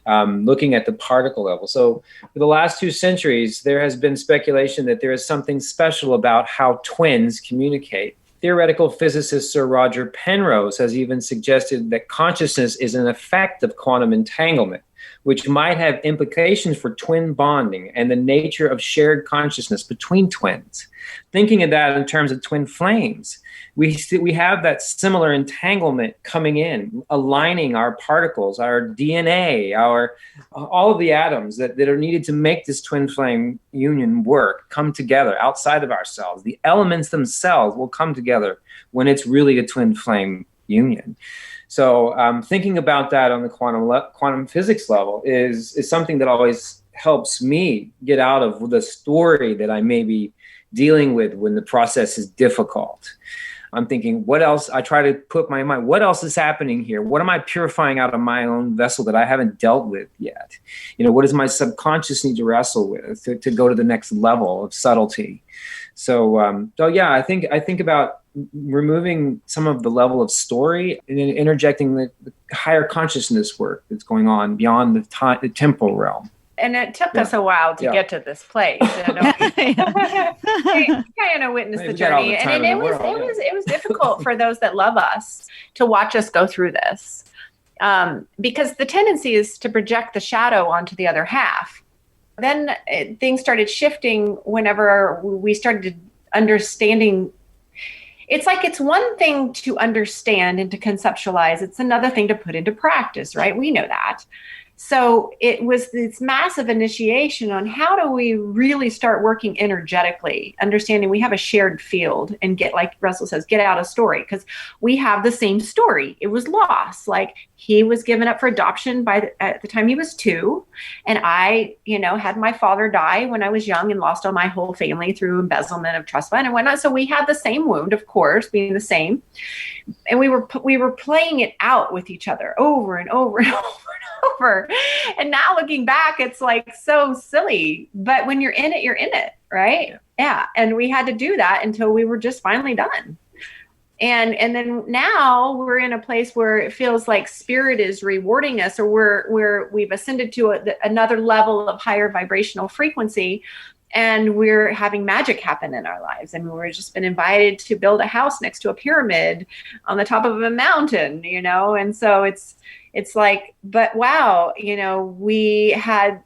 looking at the particle level. So for the last 2 centuries, there has been speculation that there is something special about how twins communicate. Theoretical physicist Sir Roger Penrose has even suggested that consciousness is an effect of quantum entanglement, which might have implications for twin bonding and the nature of shared consciousness between twins. Thinking of that in terms of twin flames, we have that similar entanglement coming in, aligning our particles, our DNA, all of the atoms that are needed to make this twin flame union work, come together outside of ourselves. The elements themselves will come together when it's really a twin flame union. So thinking about that on the quantum physics level is something that always helps me get out of the story that I may be dealing with when the process is difficult. I'm thinking, what else? I try to put my mind, what else is happening here? What am I purifying out of my own vessel that I haven't dealt with yet? What does my subconscious need to wrestle with to go to the next level of subtlety? So yeah, I think about removing some of the level of story and then interjecting the higher consciousness work that's going on beyond the temporal realm. And it took us a while to get to this place. Tianna witnessed the journey, and it was difficult for those that love us to watch us go through this, because the tendency is to project the shadow onto the other half. Then things started shifting whenever we started understanding. It's like it's one thing to understand and to conceptualize. It's another thing to put into practice, right? We know that. So it was this massive initiation on how do we really start working energetically, understanding we have a shared field, and get, like Russell says, get out a story, because we have the same story. It was loss. Like, he was given up for adoption at the time he was 2. And I, had my father die when I was young and lost all my whole family through embezzlement of trust fund and whatnot. So we had the same wound, of course, being the same. And we were playing it out with each other over and over and over and over. And now looking back, it's like so silly. But when you're in it, right? Yeah. And we had to do that until we were just finally done. And then now we're in a place where it feels like spirit is rewarding us, or we've ascended to another level of higher vibrational frequency. And we're having magic happen in our lives. And we've just been invited to build a house next to a pyramid on the top of a mountain, And so it's like, but wow, we had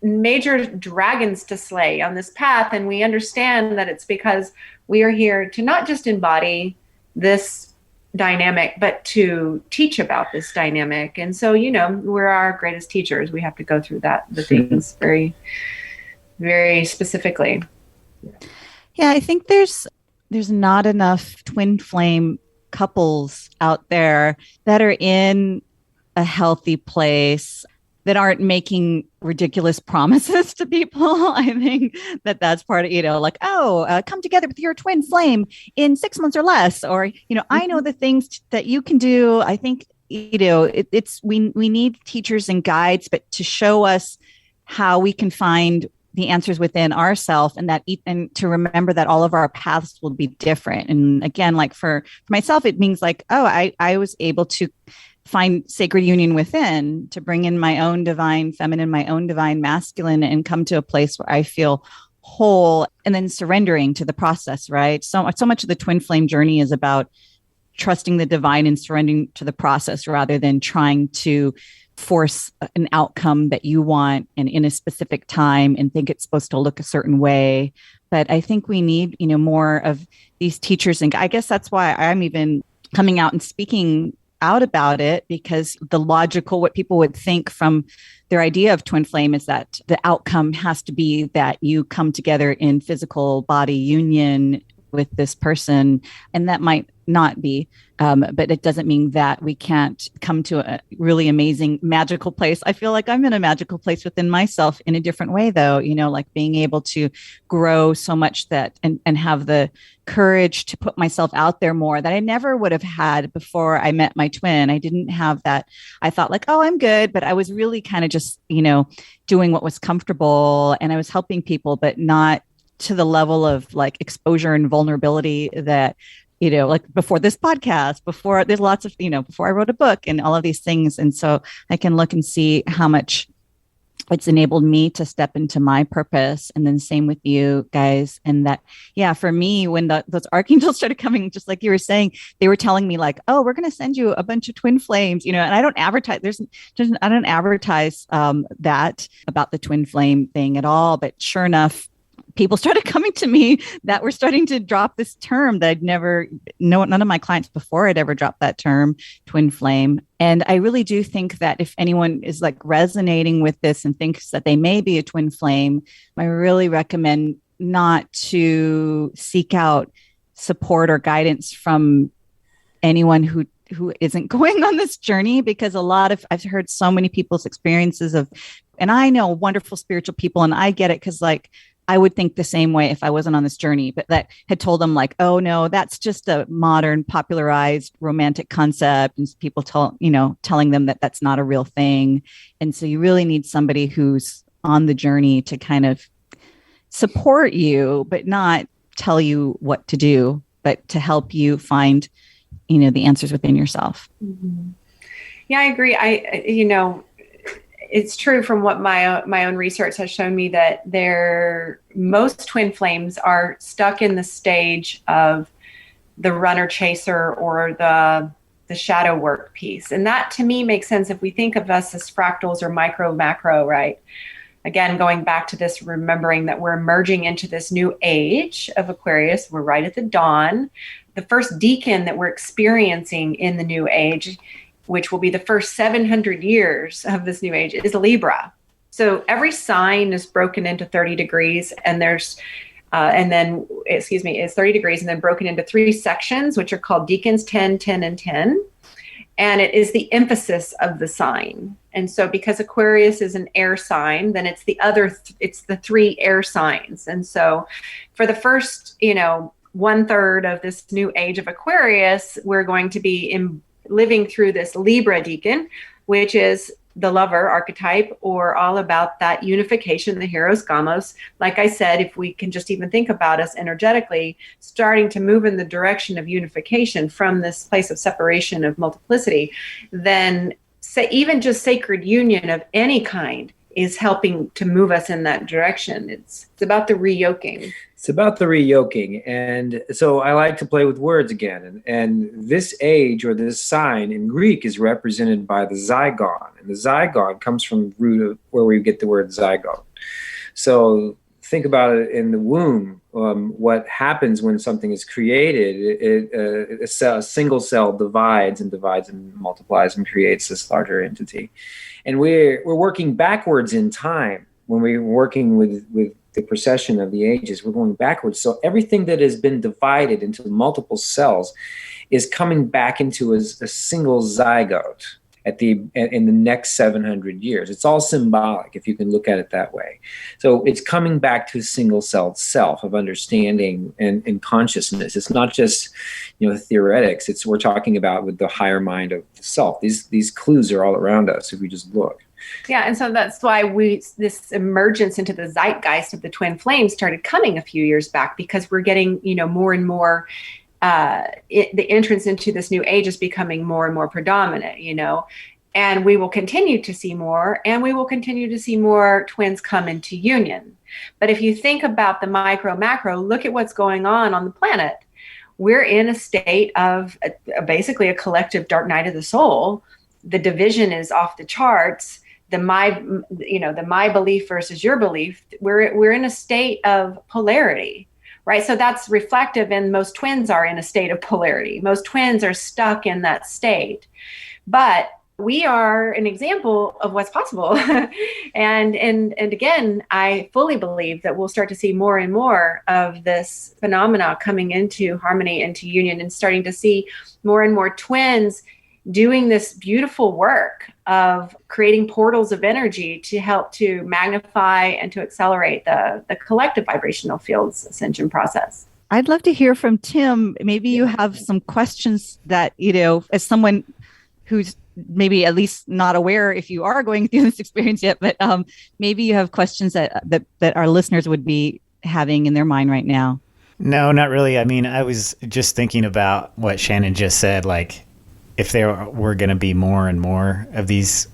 major dragons to slay on this path. And we understand that it's because we are here to not just embody this dynamic, but to teach about this dynamic. And so, we're our greatest teachers. We have to go through the things very, very specifically. Yeah, I think there's not enough twin flame couples out there that are in a healthy place, that aren't making ridiculous promises to people. I think that's part of, like, come together with your twin flame in 6 months or less, or, I know the things that you can do. I think, we need teachers and guides, but to show us how we can find the answers within ourselves, and to remember that all of our paths will be different. And again, like for myself, it means like, I was able to find sacred union within, to bring in my own divine feminine, my own divine masculine, and come to a place where I feel whole, and then surrendering to the process, right? So much of the twin flame journey is about trusting the divine and surrendering to the process, rather than trying to force an outcome that you want and in a specific time and think it's supposed to look a certain way. But I think we need, more of these teachers. And I guess that's why I'm even coming out and speaking out about it, because what people would think from their idea of twin flame is that the outcome has to be that you come together in physical body union with this person. And that might not be, but it doesn't mean that we can't come to a really amazing, magical place. I feel like I'm in a magical place within myself in a different way, though, like being able to grow so much and have the courage to put myself out there more that I never would have had before I met my twin. I didn't have that. I thought like, I'm good. But I was really kind of just, doing what was comfortable, and I was helping people, but not to the level of like exposure and vulnerability that, like before this podcast, before there's lots of, before I wrote a book and all of these things. And so I can look and see how much it's enabled me to step into my purpose. And then same with you guys. And that, for me, when those archangels started coming, just like you were saying, they were telling me like, we're going to send you a bunch of twin flames, and I don't advertise, I don't advertise that about the twin flame thing at all. But sure enough, people started coming to me that were starting to drop this term that none of my clients before had ever dropped that term, twin flame. And I really do think that if anyone is like resonating with this and thinks that they may be a twin flame, I really recommend not to seek out support or guidance from anyone who isn't going on this journey, because I've heard so many people's experiences and I know wonderful spiritual people, and I get it, because like, I would think the same way if I wasn't on this journey, but that had told them like, oh no, that's just a modern popularized romantic concept. And people telling them that that's not a real thing. And so you really need somebody who's on the journey to kind of support you, but not tell you what to do, but to help you find, the answers within yourself. Mm-hmm. Yeah, I agree. It's true from what my own research has shown me that most twin flames are stuck in the stage of the runner chaser or the shadow work piece. And that to me makes sense if we think of us as fractals or micro macro, right? Again, going back to this, remembering that we're emerging into this new age of Aquarius. We're right at the dawn. The first decan that we're experiencing in the new age which will be the first 700 years of this new age, is Libra. So every sign is broken into 30 degrees, and it's 30 degrees and then broken into 3 sections, which are called decans, 10, 10, and 10. And it is the emphasis of the sign. And so because Aquarius is an air sign, then it's the 3 air signs. And so for the first, 1/3 of this new age of Aquarius, we're going to be living through this Libra decan, which is the lover archetype, or all about that unification, the Heros Gamos. Like I said, if we can just even think about us energetically starting to move in the direction of unification from this place of separation, of multiplicity, then even just sacred union of any kind is helping to move us in that direction. It's about the reyoking. It's about the reyoking. And so I like to play with words again. And this age, or this sign in Greek, is represented by the zygon. And the zygon comes from the root of where we get the word zygote. So think about it in the womb. What happens when something is created, a single cell divides and multiplies and creates this larger entity. And we're working backwards in time. When we're working with the procession of the ages, we're going backwards. So everything that has been divided into multiple cells is coming back into a single zygote in the next 700 years. It's all symbolic, if you can look at it that way. So it's coming back to a single-celled self of understanding and consciousness. It's not just, theoretics. We're talking about with the higher mind of the self. These clues are all around us if we just look. Yeah, and so that's why this emergence into the zeitgeist of the twin flames started coming a few years back, because we're getting, more and more, the entrance into this new age is becoming more and more predominant, and we will continue to see more, and we will continue to see more twins come into union. But if you think about the micro, macro, look at what's going on the planet. We're in a state of basically a collective dark night of the soul. The division is off the charts. The my belief versus your belief, we're in a state of polarity, right? So that's reflective, and most twins are in a state of polarity. Most twins are stuck in that state, but we are an example of what's possible. and again, I fully believe that we'll start to see more and more of this phenomena coming into harmony, into union, and starting to see more and more twins doing this beautiful work of creating portals of energy to help to magnify and to accelerate the collective vibrational fields ascension process. I'd love to hear from Tim. Maybe you have some questions that, as someone who's maybe at least not aware if you are going through this experience yet, but maybe you have questions that our listeners would be having in their mind right now. No, not really. I mean, I was just thinking about what Shannon just said, like, if there were going to be more and more of these,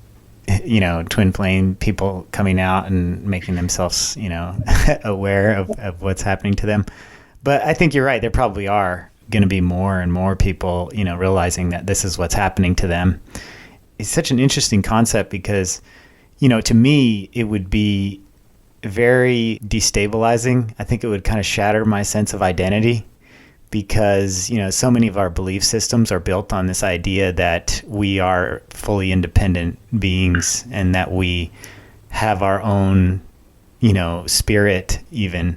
twin flame people coming out and making themselves, aware of what's happening to them. But I think you're right. There probably are going to be more and more people, realizing that this is what's happening to them. It's such an interesting concept because, to me, it would be very destabilizing. I think it would kind of shatter my sense of identity, because, so many of our belief systems are built on this idea that we are fully independent beings and that we have our own, spirit even.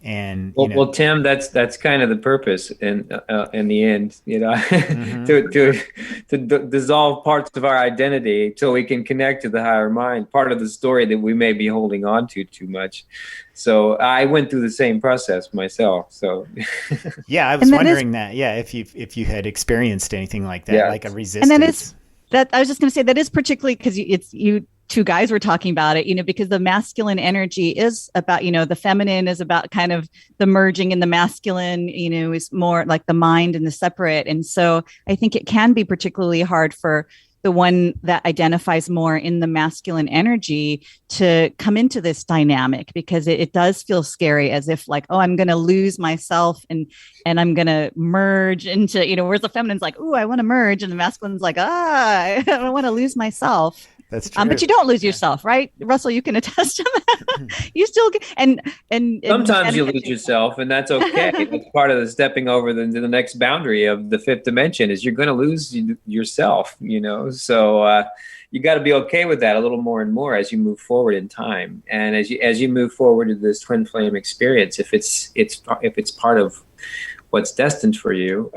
And well, Tim, that's kind of the purpose in the end, mm-hmm. to dissolve parts of our identity so we can connect to the higher mind, part of the story that we may be holding on to too much. So I went through the same process myself. So yeah, I was wondering if you had experienced anything like that, like a resistance. And that I was just going to say that is particularly because it's you. Two guys were talking about it, because the masculine energy is about, the feminine is about kind of the merging, and the masculine, is more like the mind and the separate. And so I think it can be particularly hard for the one that identifies more in the masculine energy to come into this dynamic, because it does feel scary, as if like, oh, I'm going to lose myself and I'm going to merge into, whereas the feminine's like, oh, I want to merge. And the masculine's like, I don't want to lose myself. That's true. But you don't lose yourself, right? Russell, you can attest to that. You still get, and sometimes you lose yourself, and that's okay. That's part of the stepping over the next boundary of the fifth dimension is you're going to lose yourself, So you got to be okay with that a little more and more as you move forward in time, and as you move forward to this twin flame experience, if it's part of what's destined for you,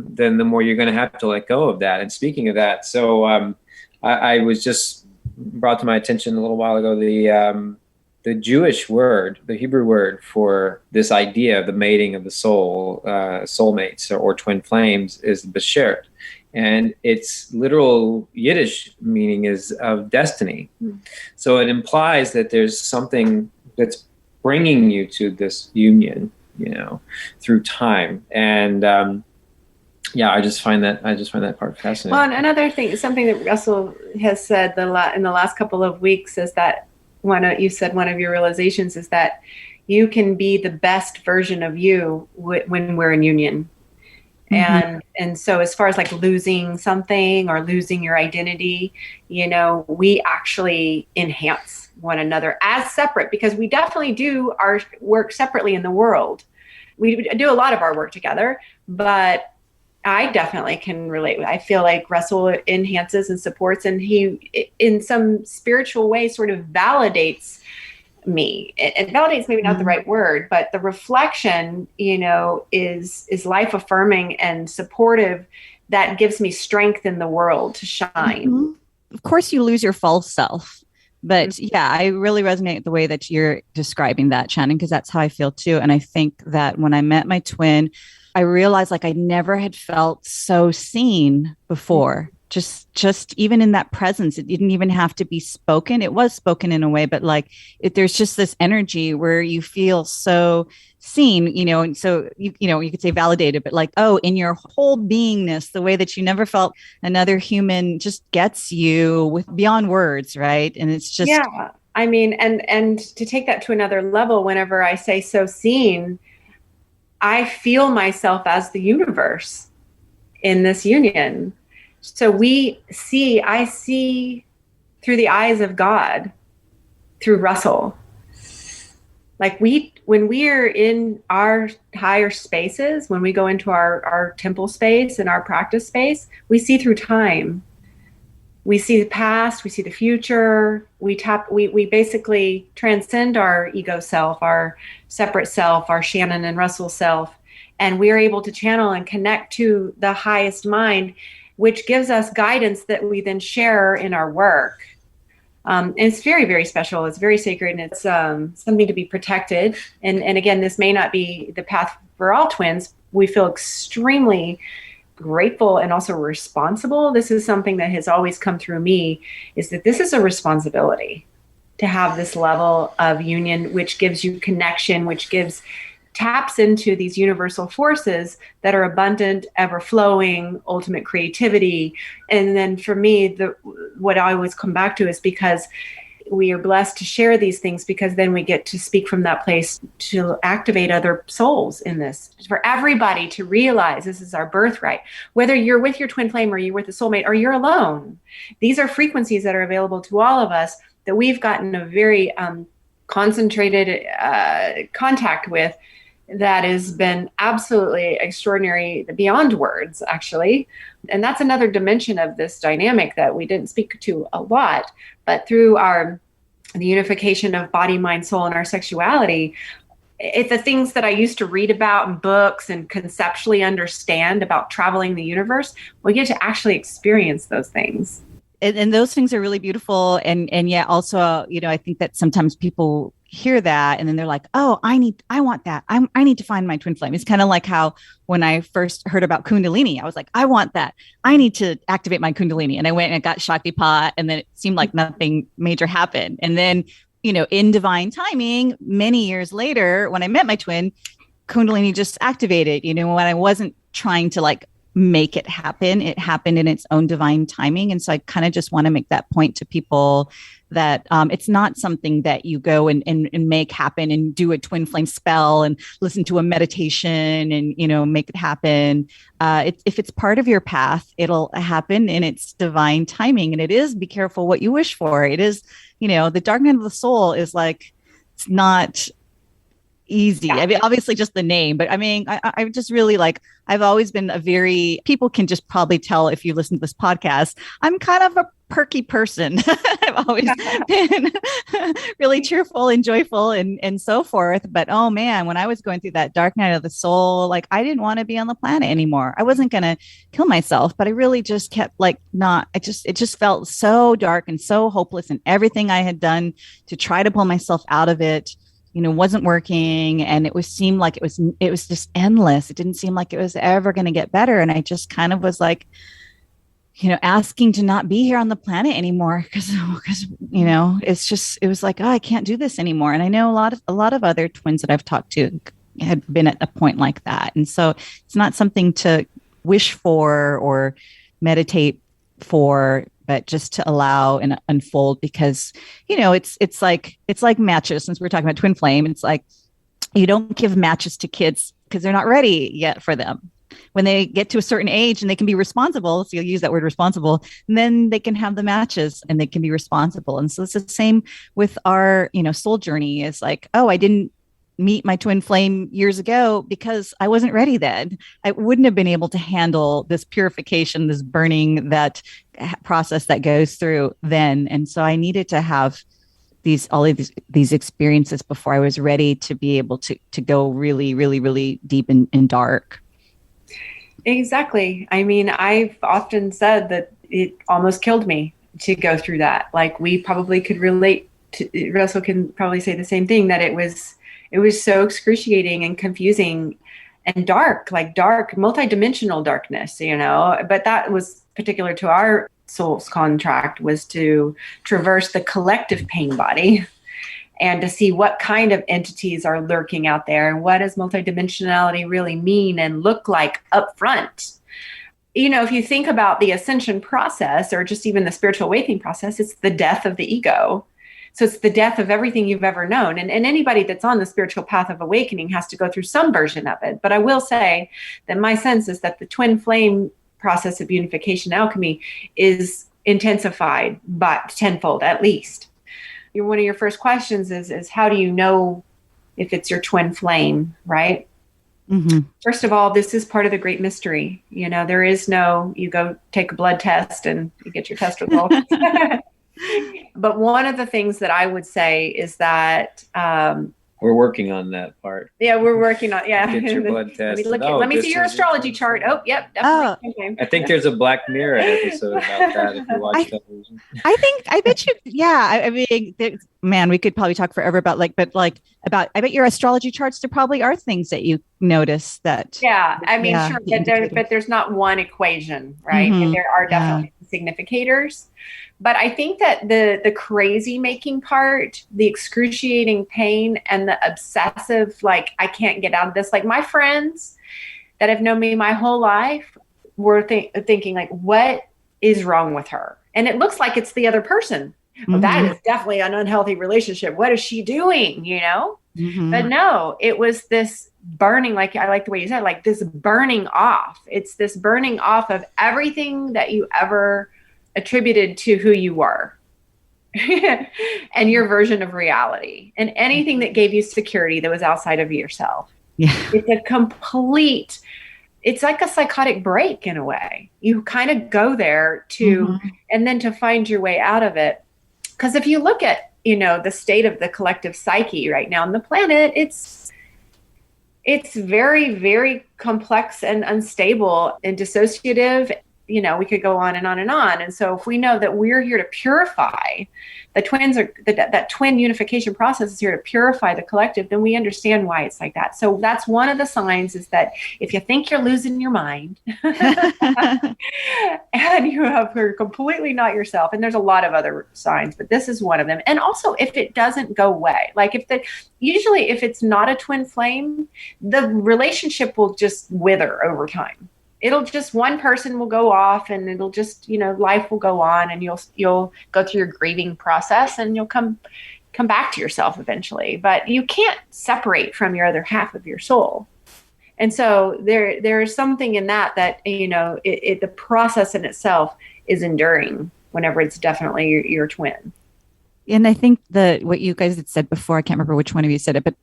then the more you're going to have to let go of that. And speaking of that, so I was just brought to my attention a little while ago the Jewish word, the Hebrew word for this idea of the mating of the soul, soulmates or twin flames, is beshert, and its literal Yiddish meaning is of destiny. So it implies that there's something that's bringing you to this union, through time. And I just find that part fascinating. Well, and another thing, something that Russell has said in the last couple of weeks is that one of your realizations is that you can be the best version of you when we're in union. Mm-hmm. And so as far as like losing something or losing your identity, we actually enhance one another as separate, because we definitely do our work separately in the world. We do a lot of our work together, but I definitely can relate. I feel like Russell enhances and supports, and he, in some spiritual way, sort of validates me. It validates maybe not the right word, but the reflection, is life affirming and supportive. That gives me strength in the world to shine. Mm-hmm. Of course, you lose your false self. But yeah, I really resonate with the way that you're describing that, Shannon, because that's how I feel too. And I think that when I met my twin, I realized like I never had felt so seen before. Just even in that presence, it didn't even have to be spoken. It was spoken in a way, but like there's just this energy where you feel so seen, and so you could say validated, but like, oh, in your whole beingness, the way that you never felt another human just gets you with beyond words, right? And it's just I mean, and to take that to another level, whenever I say so seen, I feel myself as the universe in this union. So I see through the eyes of God, through Russell. Like when we are in our higher spaces, when we go into our temple space and our practice space, we see through time. We see the past, we see the future, we basically transcend our ego self, our separate self, our Shannon and Russell self, and we are able to channel and connect to the highest mind, which gives us guidance that we then share in our work. And it's very, very special. It's very sacred, and it's something to be protected. And again, this may not be the path for all twins. We feel extremely grateful and also responsible. This is something that has always come through me, is that this is a responsibility to have this level of union, which gives you connection, which taps into these universal forces that are abundant, ever flowing, ultimate creativity. And then for me, what I always come back to is because we are blessed to share these things, because then we get to speak from that place to activate other souls in this, for everybody to realize this is our birthright, whether you're with your twin flame or you're with a soulmate or you're alone. These are frequencies that are available to all of us that we've gotten a very concentrated contact with, that has been absolutely extraordinary, beyond words, actually. And that's another dimension of this dynamic that we didn't speak to a lot, but through the unification of body, mind, soul, and our sexuality, it's the things that I used to read about in books and conceptually understand about traveling the universe, we get to actually experience those things. And those things are really beautiful. And yet also, I think that sometimes people hear that and then they're like, oh, I want that. I need to find my twin flame. It's kind of like how when I first heard about kundalini, I was like, I want that. I need to activate my kundalini. And I went and got Shaktipat, and then it seemed like nothing major happened. And then, in divine timing, many years later, when I met my twin, kundalini just activated, when I wasn't trying to like make it happen. It happened in its own divine timing. And so I kind of just want to make that point to people that it's not something that you go and make happen and do a twin flame spell and listen to a meditation and, make it happen. If it's part of your path, it'll happen in its divine timing. And it is, be careful what you wish for. It is, the dark night of the soul is like, it's not easy. I mean, obviously just the name, but I mean, I just really I've always been people can just probably tell if you listen to this podcast, I'm kind of a perky person. I've always been really cheerful and joyful and so forth. But oh man, when I was going through that dark night of the soul, I didn't want to be on the planet anymore. I wasn't going to kill myself, but I really just kept it just felt so dark and so hopeless, and everything I had done to try to pull myself out of it wasn't working, and seemed like it was just endless. It didn't seem like it was ever going to get better. And I just kind of was asking to not be here on the planet anymore because it was like, oh, I can't do this anymore. And I know a lot of other twins that I've talked to had been at a point like that. And so it's not something to wish for or meditate for, but just to allow and unfold, because it's like matches. Since we're talking about twin flame, it's like you don't give matches to kids because they're not ready yet for them. When they get to a certain age and they can be responsible, so you'll use that word responsible, and then they can have the matches and they can be responsible. And so it's the same with our soul journey. Is like, oh, I didn't meet my twin flame years ago because I wasn't ready then. I wouldn't have been able to handle this purification, this burning, that process that goes through then. And so I needed to have all of these experiences before I was ready to be able to go really, really, really deep and dark. Exactly. I mean, I've often said that it almost killed me to go through that. We probably could relate to, Russell can probably say the same thing, that it was so excruciating and confusing and dark, multidimensional darkness, but that was particular to our soul's contract, was to traverse the collective pain body and to see what kind of entities are lurking out there and what does multidimensionality really mean and look like up front. If you think about the ascension process or just even the spiritual awakening process, it's the death of the ego. So it's the death of everything you've ever known. And anybody that's on the spiritual path of awakening has to go through some version of it. But I will say that my sense is that the twin flame process of unification alchemy is intensified by tenfold at least. One of your first questions is how do you know if it's your twin flame, right? Mm-hmm. First of all, this is part of the great mystery. There is no, you go take a blood test and you get your test results. But one of the things that I would say is that we're working on that part. Yeah, we're working on. Yeah, get your blood test. Let me see your astrology chart. Oh, yep, definitely. Okay. I think there's a Black Mirror episode about that if you watch television. I bet you. Yeah, I mean, man, we could probably talk forever about I bet your astrology charts. There probably are things that you notice that. Yeah, I mean, sure, but there's not one equation, right? Mm-hmm. And there are definitely significators. But I think that the crazy making part, the excruciating pain, and the obsessive, I can't get out of this. My friends that have known me my whole life were thinking, what is wrong with her? And it looks like it's the other person. Mm-hmm. Well, that is definitely an unhealthy relationship. What is she doing? Mm-hmm. But no, it was this burning, I like the way you said, this burning off. It's this burning off of everything that you ever attributed to who you were and your version of reality and anything that gave you security that was outside of yourself. Yeah. It's like a psychotic break in a way. You kind of go there and then to find your way out of it. Because if you look at, the state of the collective psyche right now on the planet, it's very, very complex and unstable and dissociative. We could go on and on and on. And so if we know that we're here to purify, that twin unification process is here to purify the collective, then we understand why it's like that. So that's one of the signs, is that if you think you're losing your mind and you're completely not yourself, and there's a lot of other signs, but this is one of them. And also if it doesn't go away, if it's not a twin flame, the relationship will just wither over time. It'll just, one person will go off and it'll just, life will go on, and you'll go through your grieving process, and you'll come back to yourself eventually. But you can't separate from your other half of your soul. And so there's something in that the process in itself is enduring whenever it's definitely your twin. And I think what you guys had said before, I can't remember which one of you said it, but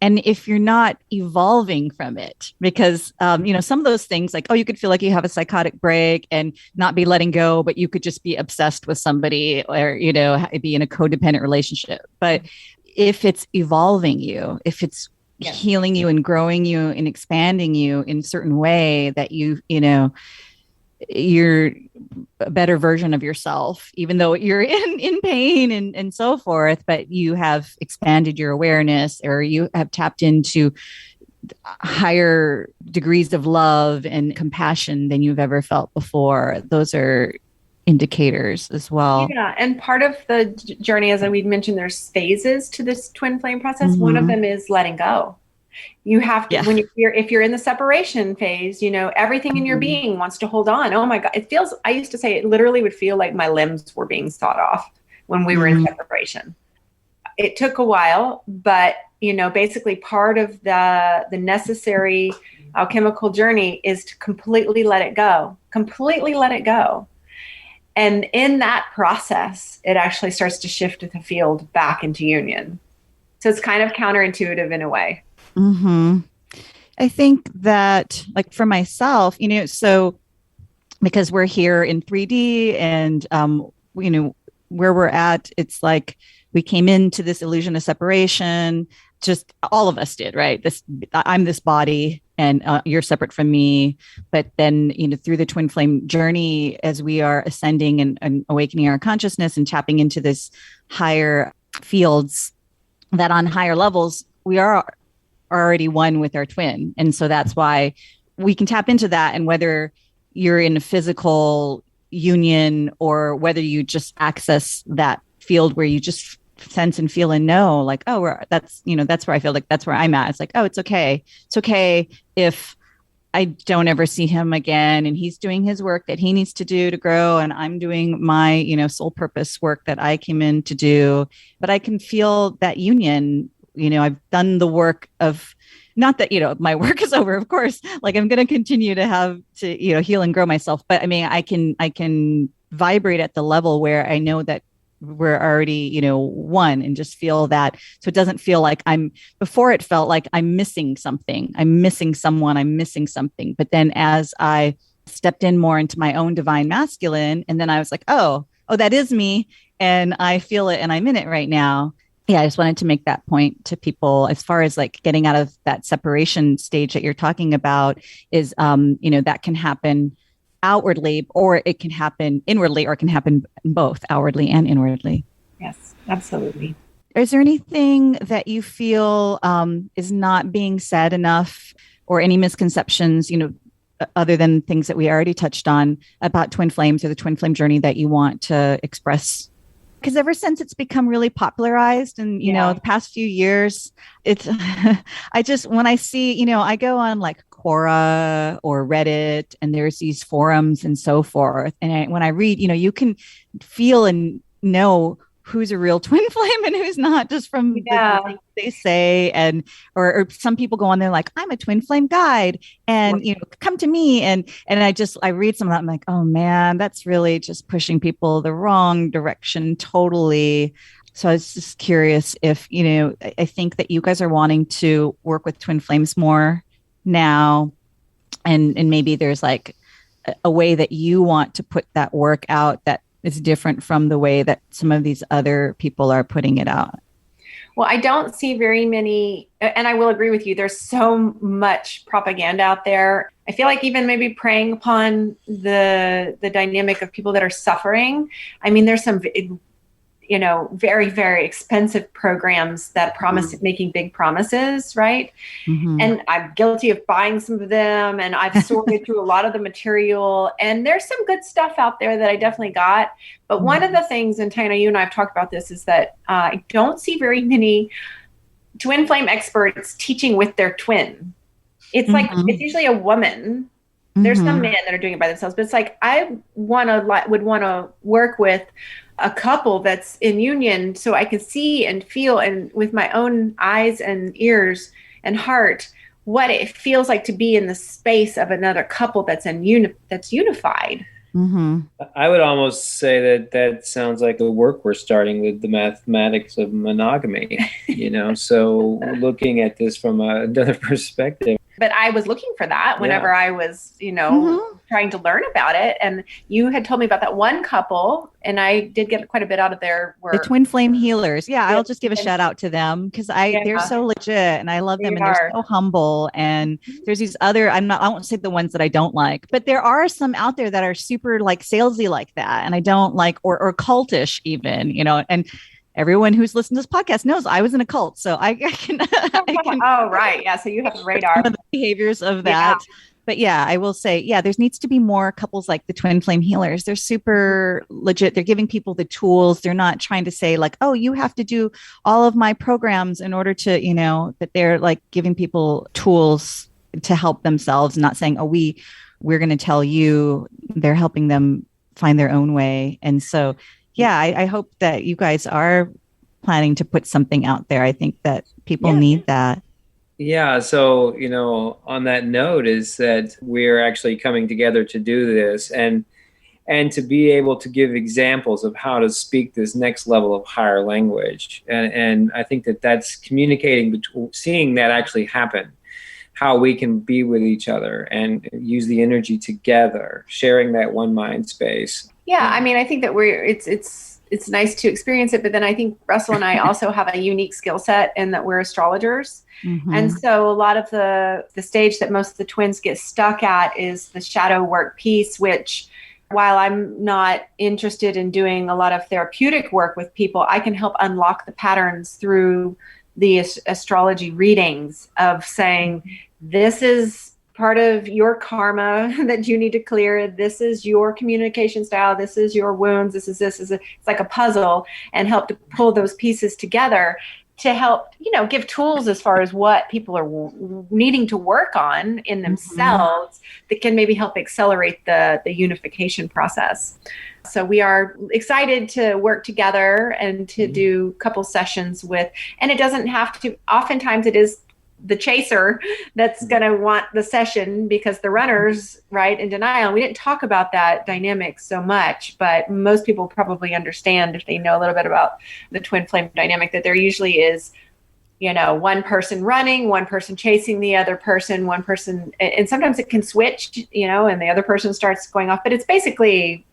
and if you're not evolving from it, because some of those things, like, you could feel like you have a psychotic break and not be letting go, but you could just be obsessed with somebody, or be in a codependent relationship. But if it's evolving you, if it's healing you and growing you and expanding you in a certain way that you're a better version of yourself, even though you're in pain and so forth, but you have expanded your awareness, or you have tapped into higher degrees of love and compassion than you've ever felt before. Those are indicators as well. Yeah. And part of the journey, as we mentioned, there's phases to this twin flame process. Mm-hmm. One of them is letting go. You have to, if you're in the separation phase, everything in your being wants to hold on. Oh my God. I used to say it literally would feel like my limbs were being sawed off when we were in separation. It took a while, but basically part of the necessary alchemical journey is to completely let it go. And in that process, it actually starts to shift the field back into union. So it's kind of counterintuitive in a way. Mm-hmm. I think that, like, for myself, so because we're here in 3D and, where we're at, it's like we came into this illusion of separation. Just all of us did, right? I'm this body, and you're separate from me. But then, through the twin flame journey, as we are ascending and awakening our consciousness and tapping into this higher fields, that on higher levels, we are already one with our twin. And so that's why we can tap into that. And whether you're in a physical union or whether you just access that field where you just sense and feel and know, like, that's where I feel like that's where I'm at. It's like, it's okay. It's okay if I don't ever see him again, and he's doing his work that he needs to do to grow, and I'm doing my, soul purpose work that I came in to do. But I can feel that union. I've done the work of, not that, my work is over, of course, like I'm going to continue to have to, heal and grow myself. But I mean, I can vibrate at the level where I know that we're already, one, and just feel that. So it doesn't feel like before it felt like I'm missing something. I'm missing someone. I'm missing something. But then as I stepped in more into my own divine masculine, and then I was like, oh, that is me. And I feel it and I'm in it right now. Yeah, I just wanted to make that point to people as far as like getting out of that separation stage that you're talking about is, that can happen outwardly, or it can happen inwardly, or it can happen both outwardly and inwardly. Yes, absolutely. Is there anything that you feel is not being said enough, or any misconceptions, other than things that we already touched on about twin flames or the twin flame journey that you want to express? Because ever since it's become really popularized and, the past few years, it's, when I see, I go on like Quora or Reddit, and there's these forums and so forth. And when I read, you can feel and know who's a real twin flame and who's not, just from the things they say. And, or some people go on there like, I'm a twin flame guide, and, come to me. And I read some of that. I'm like, oh man, that's really just pushing people the wrong direction. Totally. So I was just curious if, I think that you guys are wanting to work with twin flames more now. And maybe there's like a way that you want to put that work out that is different from the way that some of these other people are putting it out. Well, I don't see very many, and I will agree with you. There's so much propaganda out there. I feel like even maybe preying upon the dynamic of people that are suffering. I mean, there's some, very, very expensive programs that promise making big promises, right? Mm-hmm. And I'm guilty of buying some of them, and I've sorted through a lot of the material, and there's some good stuff out there that I definitely got. But one of the things, and Tianna, you and I have talked about this, is that I don't see very many twin flame experts teaching with their twin. It's like, it's usually a woman There's some men that are doing it by themselves, but it's like I would want to work with a couple that's in union, so I can see and feel, and with my own eyes and ears and heart, what it feels like to be in the space of another couple that's that's unified. Mm-hmm. I would almost say that sounds like the work we're starting with, the mathematics of monogamy, so looking at this from another perspective. But I was looking for that whenever I was, trying to learn about it. And you had told me about that one couple, and I did get quite a bit out of their work. The Twin Flame Healers. Yeah, I'll just give a shout out to them because they're so legit and I love them, and they're so humble. And there's these other, I won't say the ones that I don't like, but there are some out there that are super like salesy like that. And I don't like, or cultish even, and everyone who's listened to this podcast knows I was in a cult. So I can oh, right. Yeah. So you have the radar. Some of the behaviors of that. Yeah. But yeah, I will say, there needs to be more couples like the Twin Flame Healers. They're super legit. They're giving people the tools. They're not trying to say like, oh, you have to do all of my programs in order to, but they're like giving people tools to help themselves, not saying, oh, we're going to tell you. They're helping them find their own way. And so, yeah, I hope that you guys are planning to put something out there. I think that people need that. Yeah. So, on that note is that we're actually coming together to do this and to be able to give examples of how to speak this next level of higher language. And I think that's communicating, seeing that actually happen, how we can be with each other and use the energy together, sharing that one mind space. Yeah. I mean, I think that it's nice to experience it, but then I think Russell and I also have a unique skill set in that we're astrologers. Mm-hmm. And so a lot of the stage that most of the twins get stuck at is the shadow work piece, which while I'm not interested in doing a lot of therapeutic work with people, I can help unlock the patterns through the astrology readings of saying, this is part of your karma that you need to clear. This is your communication style. This is your wounds. It's like a puzzle, and help to pull those pieces together to help, give tools as far as what people are needing to work on in themselves that can maybe help accelerate the unification process. So we are excited to work together and to do a couple sessions and it doesn't have to, oftentimes it is the chaser that's going to want the session because the runner's right in denial. We didn't talk about that dynamic so much, but most people probably understand if they know a little bit about the twin flame dynamic that there usually is, one person running, one person chasing the other person, one person, and sometimes it can switch, and the other person starts going off, but it's basically,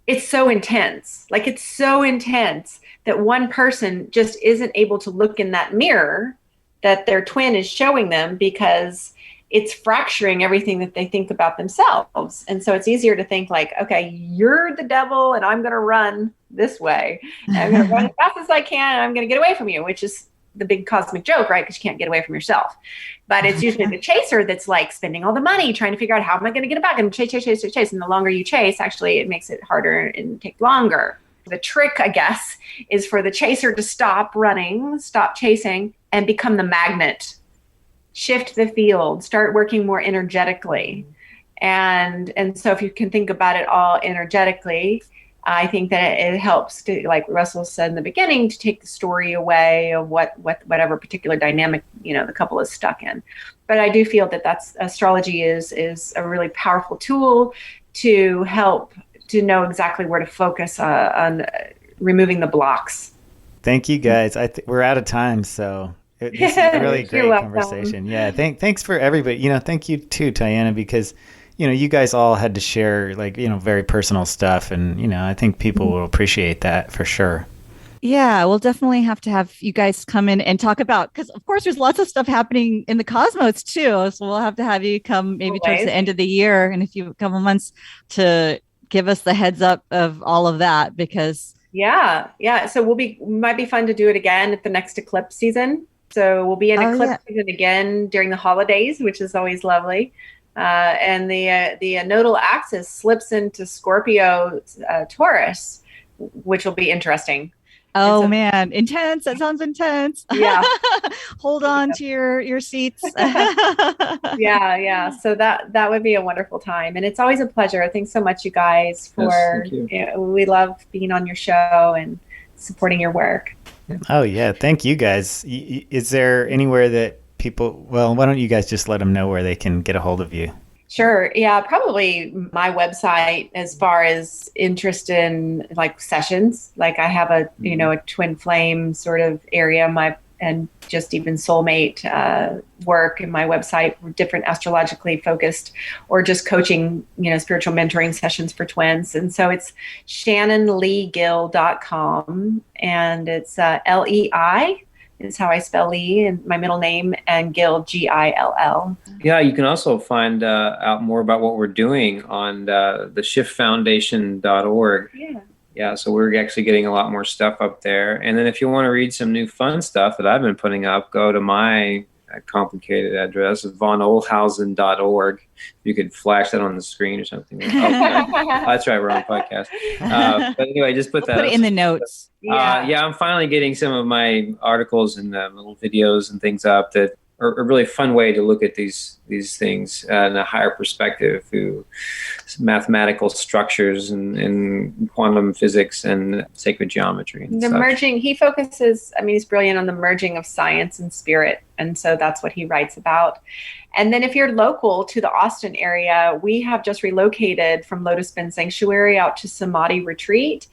it's so intense. Like it's so intense that one person just isn't able to look in that mirror that their twin is showing them because it's fracturing everything that they think about themselves. And so it's easier to think like, okay, you're the devil and I'm going to run this way. And I'm going to run as fast as I can. And I'm going to get away from you, which is the big cosmic joke, right? Because you can't get away from yourself. But it's usually the chaser that's like spending all the money trying to figure out how am I going to get it back, and chase. And the longer you chase, actually, it makes it harder and take longer. The trick, I guess, is for the chaser to stop running, stop chasing, and become the magnet. Shift the field, start working more energetically. And so if you can think about it all energetically, I think that it helps to, like Russell said in the beginning, to take the story away of whatever particular dynamic, the couple is stuck in. But I do feel that astrology is a really powerful tool to help to know exactly where to focus on removing the blocks. Thank you, guys. We're out of time, so this is a really great conversation. Yeah, thanks for everybody. Thank you too, Tianna, because you guys all had to share very personal stuff, and I think people will appreciate that for sure. Yeah, we'll definitely have to have you guys come in and talk about, because of course there's lots of stuff happening in the cosmos too. So we'll have to have you come maybe towards the end of the year in a couple months to give us the heads up of all of that, because yeah. So might be fun to do it again at the next eclipse season. So we'll be in eclipse season again during the holidays, which is always lovely. And the nodal axis slips into Scorpio, Taurus, which will be interesting. Oh so, man, intense. That sounds intense. Yeah. Hold on to your seats. Yeah. So that would be a wonderful time. And it's always a pleasure. Thanks so much, you guys, for, Yes, thank you. we love being on your show and supporting your work. Oh, yeah. Thank you guys. Is there anywhere that people, well, why don't you guys just let them know where they can get a hold of you? Sure. Yeah, probably my website as far as interest in like sessions. Like I have a, a twin flame sort of area, and just even soulmate work in my website, different astrologically focused, or just coaching, spiritual mentoring sessions for twins. And so it's shannonleegill.com, and it's LEI is how I spell Lee, and my middle name, and Gill, Gill. Yeah, you can also find out more about what we're doing on the shiftfoundation.org. Yeah, so we're actually getting a lot more stuff up there. And then if you want to read some new fun stuff that I've been putting up, go to my complicated address, vonohlhausen.org. You could flash that on the screen or something. Oh, that's right, we're on podcast. But anyway, just put that Put it in the notes. Yeah, I'm finally getting some of my articles and little videos and things up that are a really fun way to look at these things in a higher perspective through mathematical structures and quantum physics and sacred geometry. And the merging, he focuses, he's brilliant on the merging of science and spirit. And so that's what he writes about. And then if you're local to the Austin area, we have just relocated from Lotus Bend Sanctuary out to Samadhi Retreat,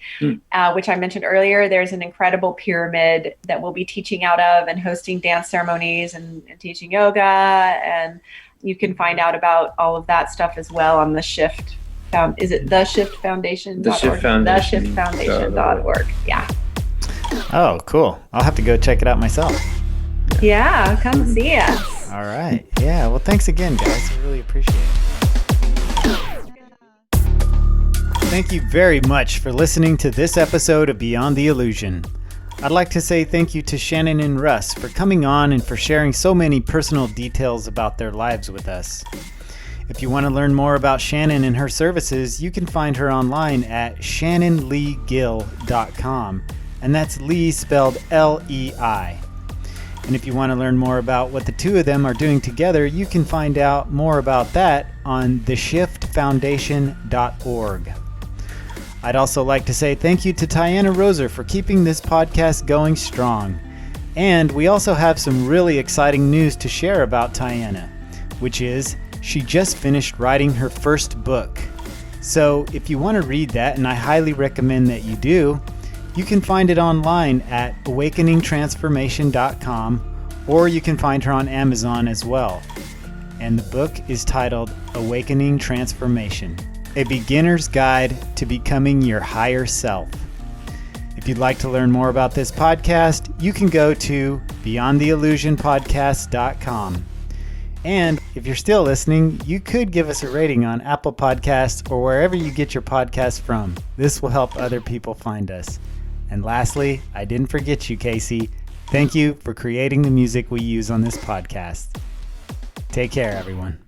which I mentioned earlier. There's an incredible pyramid that we'll be teaching out of and hosting dance ceremonies and teaching yoga. And you can find out about all of that stuff as well on the Shift. Is it the Shift Foundation? The Shift Foundation. theshiftfoundation.org. Yeah. Oh, cool. I'll have to go check it out myself. Yeah, come see us. All right. Yeah. Well, thanks again, guys. I really appreciate it. Thank you very much for listening to this episode of Beyond the Illusion. I'd like to say thank you to Shannon and Russ for coming on and for sharing so many personal details about their lives with us. If you want to learn more about Shannon and her services, you can find her online at shannonleegill.com, and that's Lee spelled L-E-I. And if you want to learn more about what the two of them are doing together, you can find out more about that on theshiftfoundation.org. I'd also like to say thank you to Tianna Roser for keeping this podcast going strong. And we also have some really exciting news to share about Tianna, which is she just finished writing her first book. So if you want to read that, and I highly recommend that you do, you can find it online at awakeningtransformation.com, or you can find her on Amazon as well. And the book is titled Awakening Transformation, A Beginner's Guide to Becoming Your Higher Self. If you'd like to learn more about this podcast, you can go to beyondtheillusionpodcast.com. And if you're still listening, you could give us a rating on Apple Podcasts or wherever you get your podcasts from. This will help other people find us. And lastly, I didn't forget you, Casey. Thank you for creating the music we use on this podcast. Take care, everyone.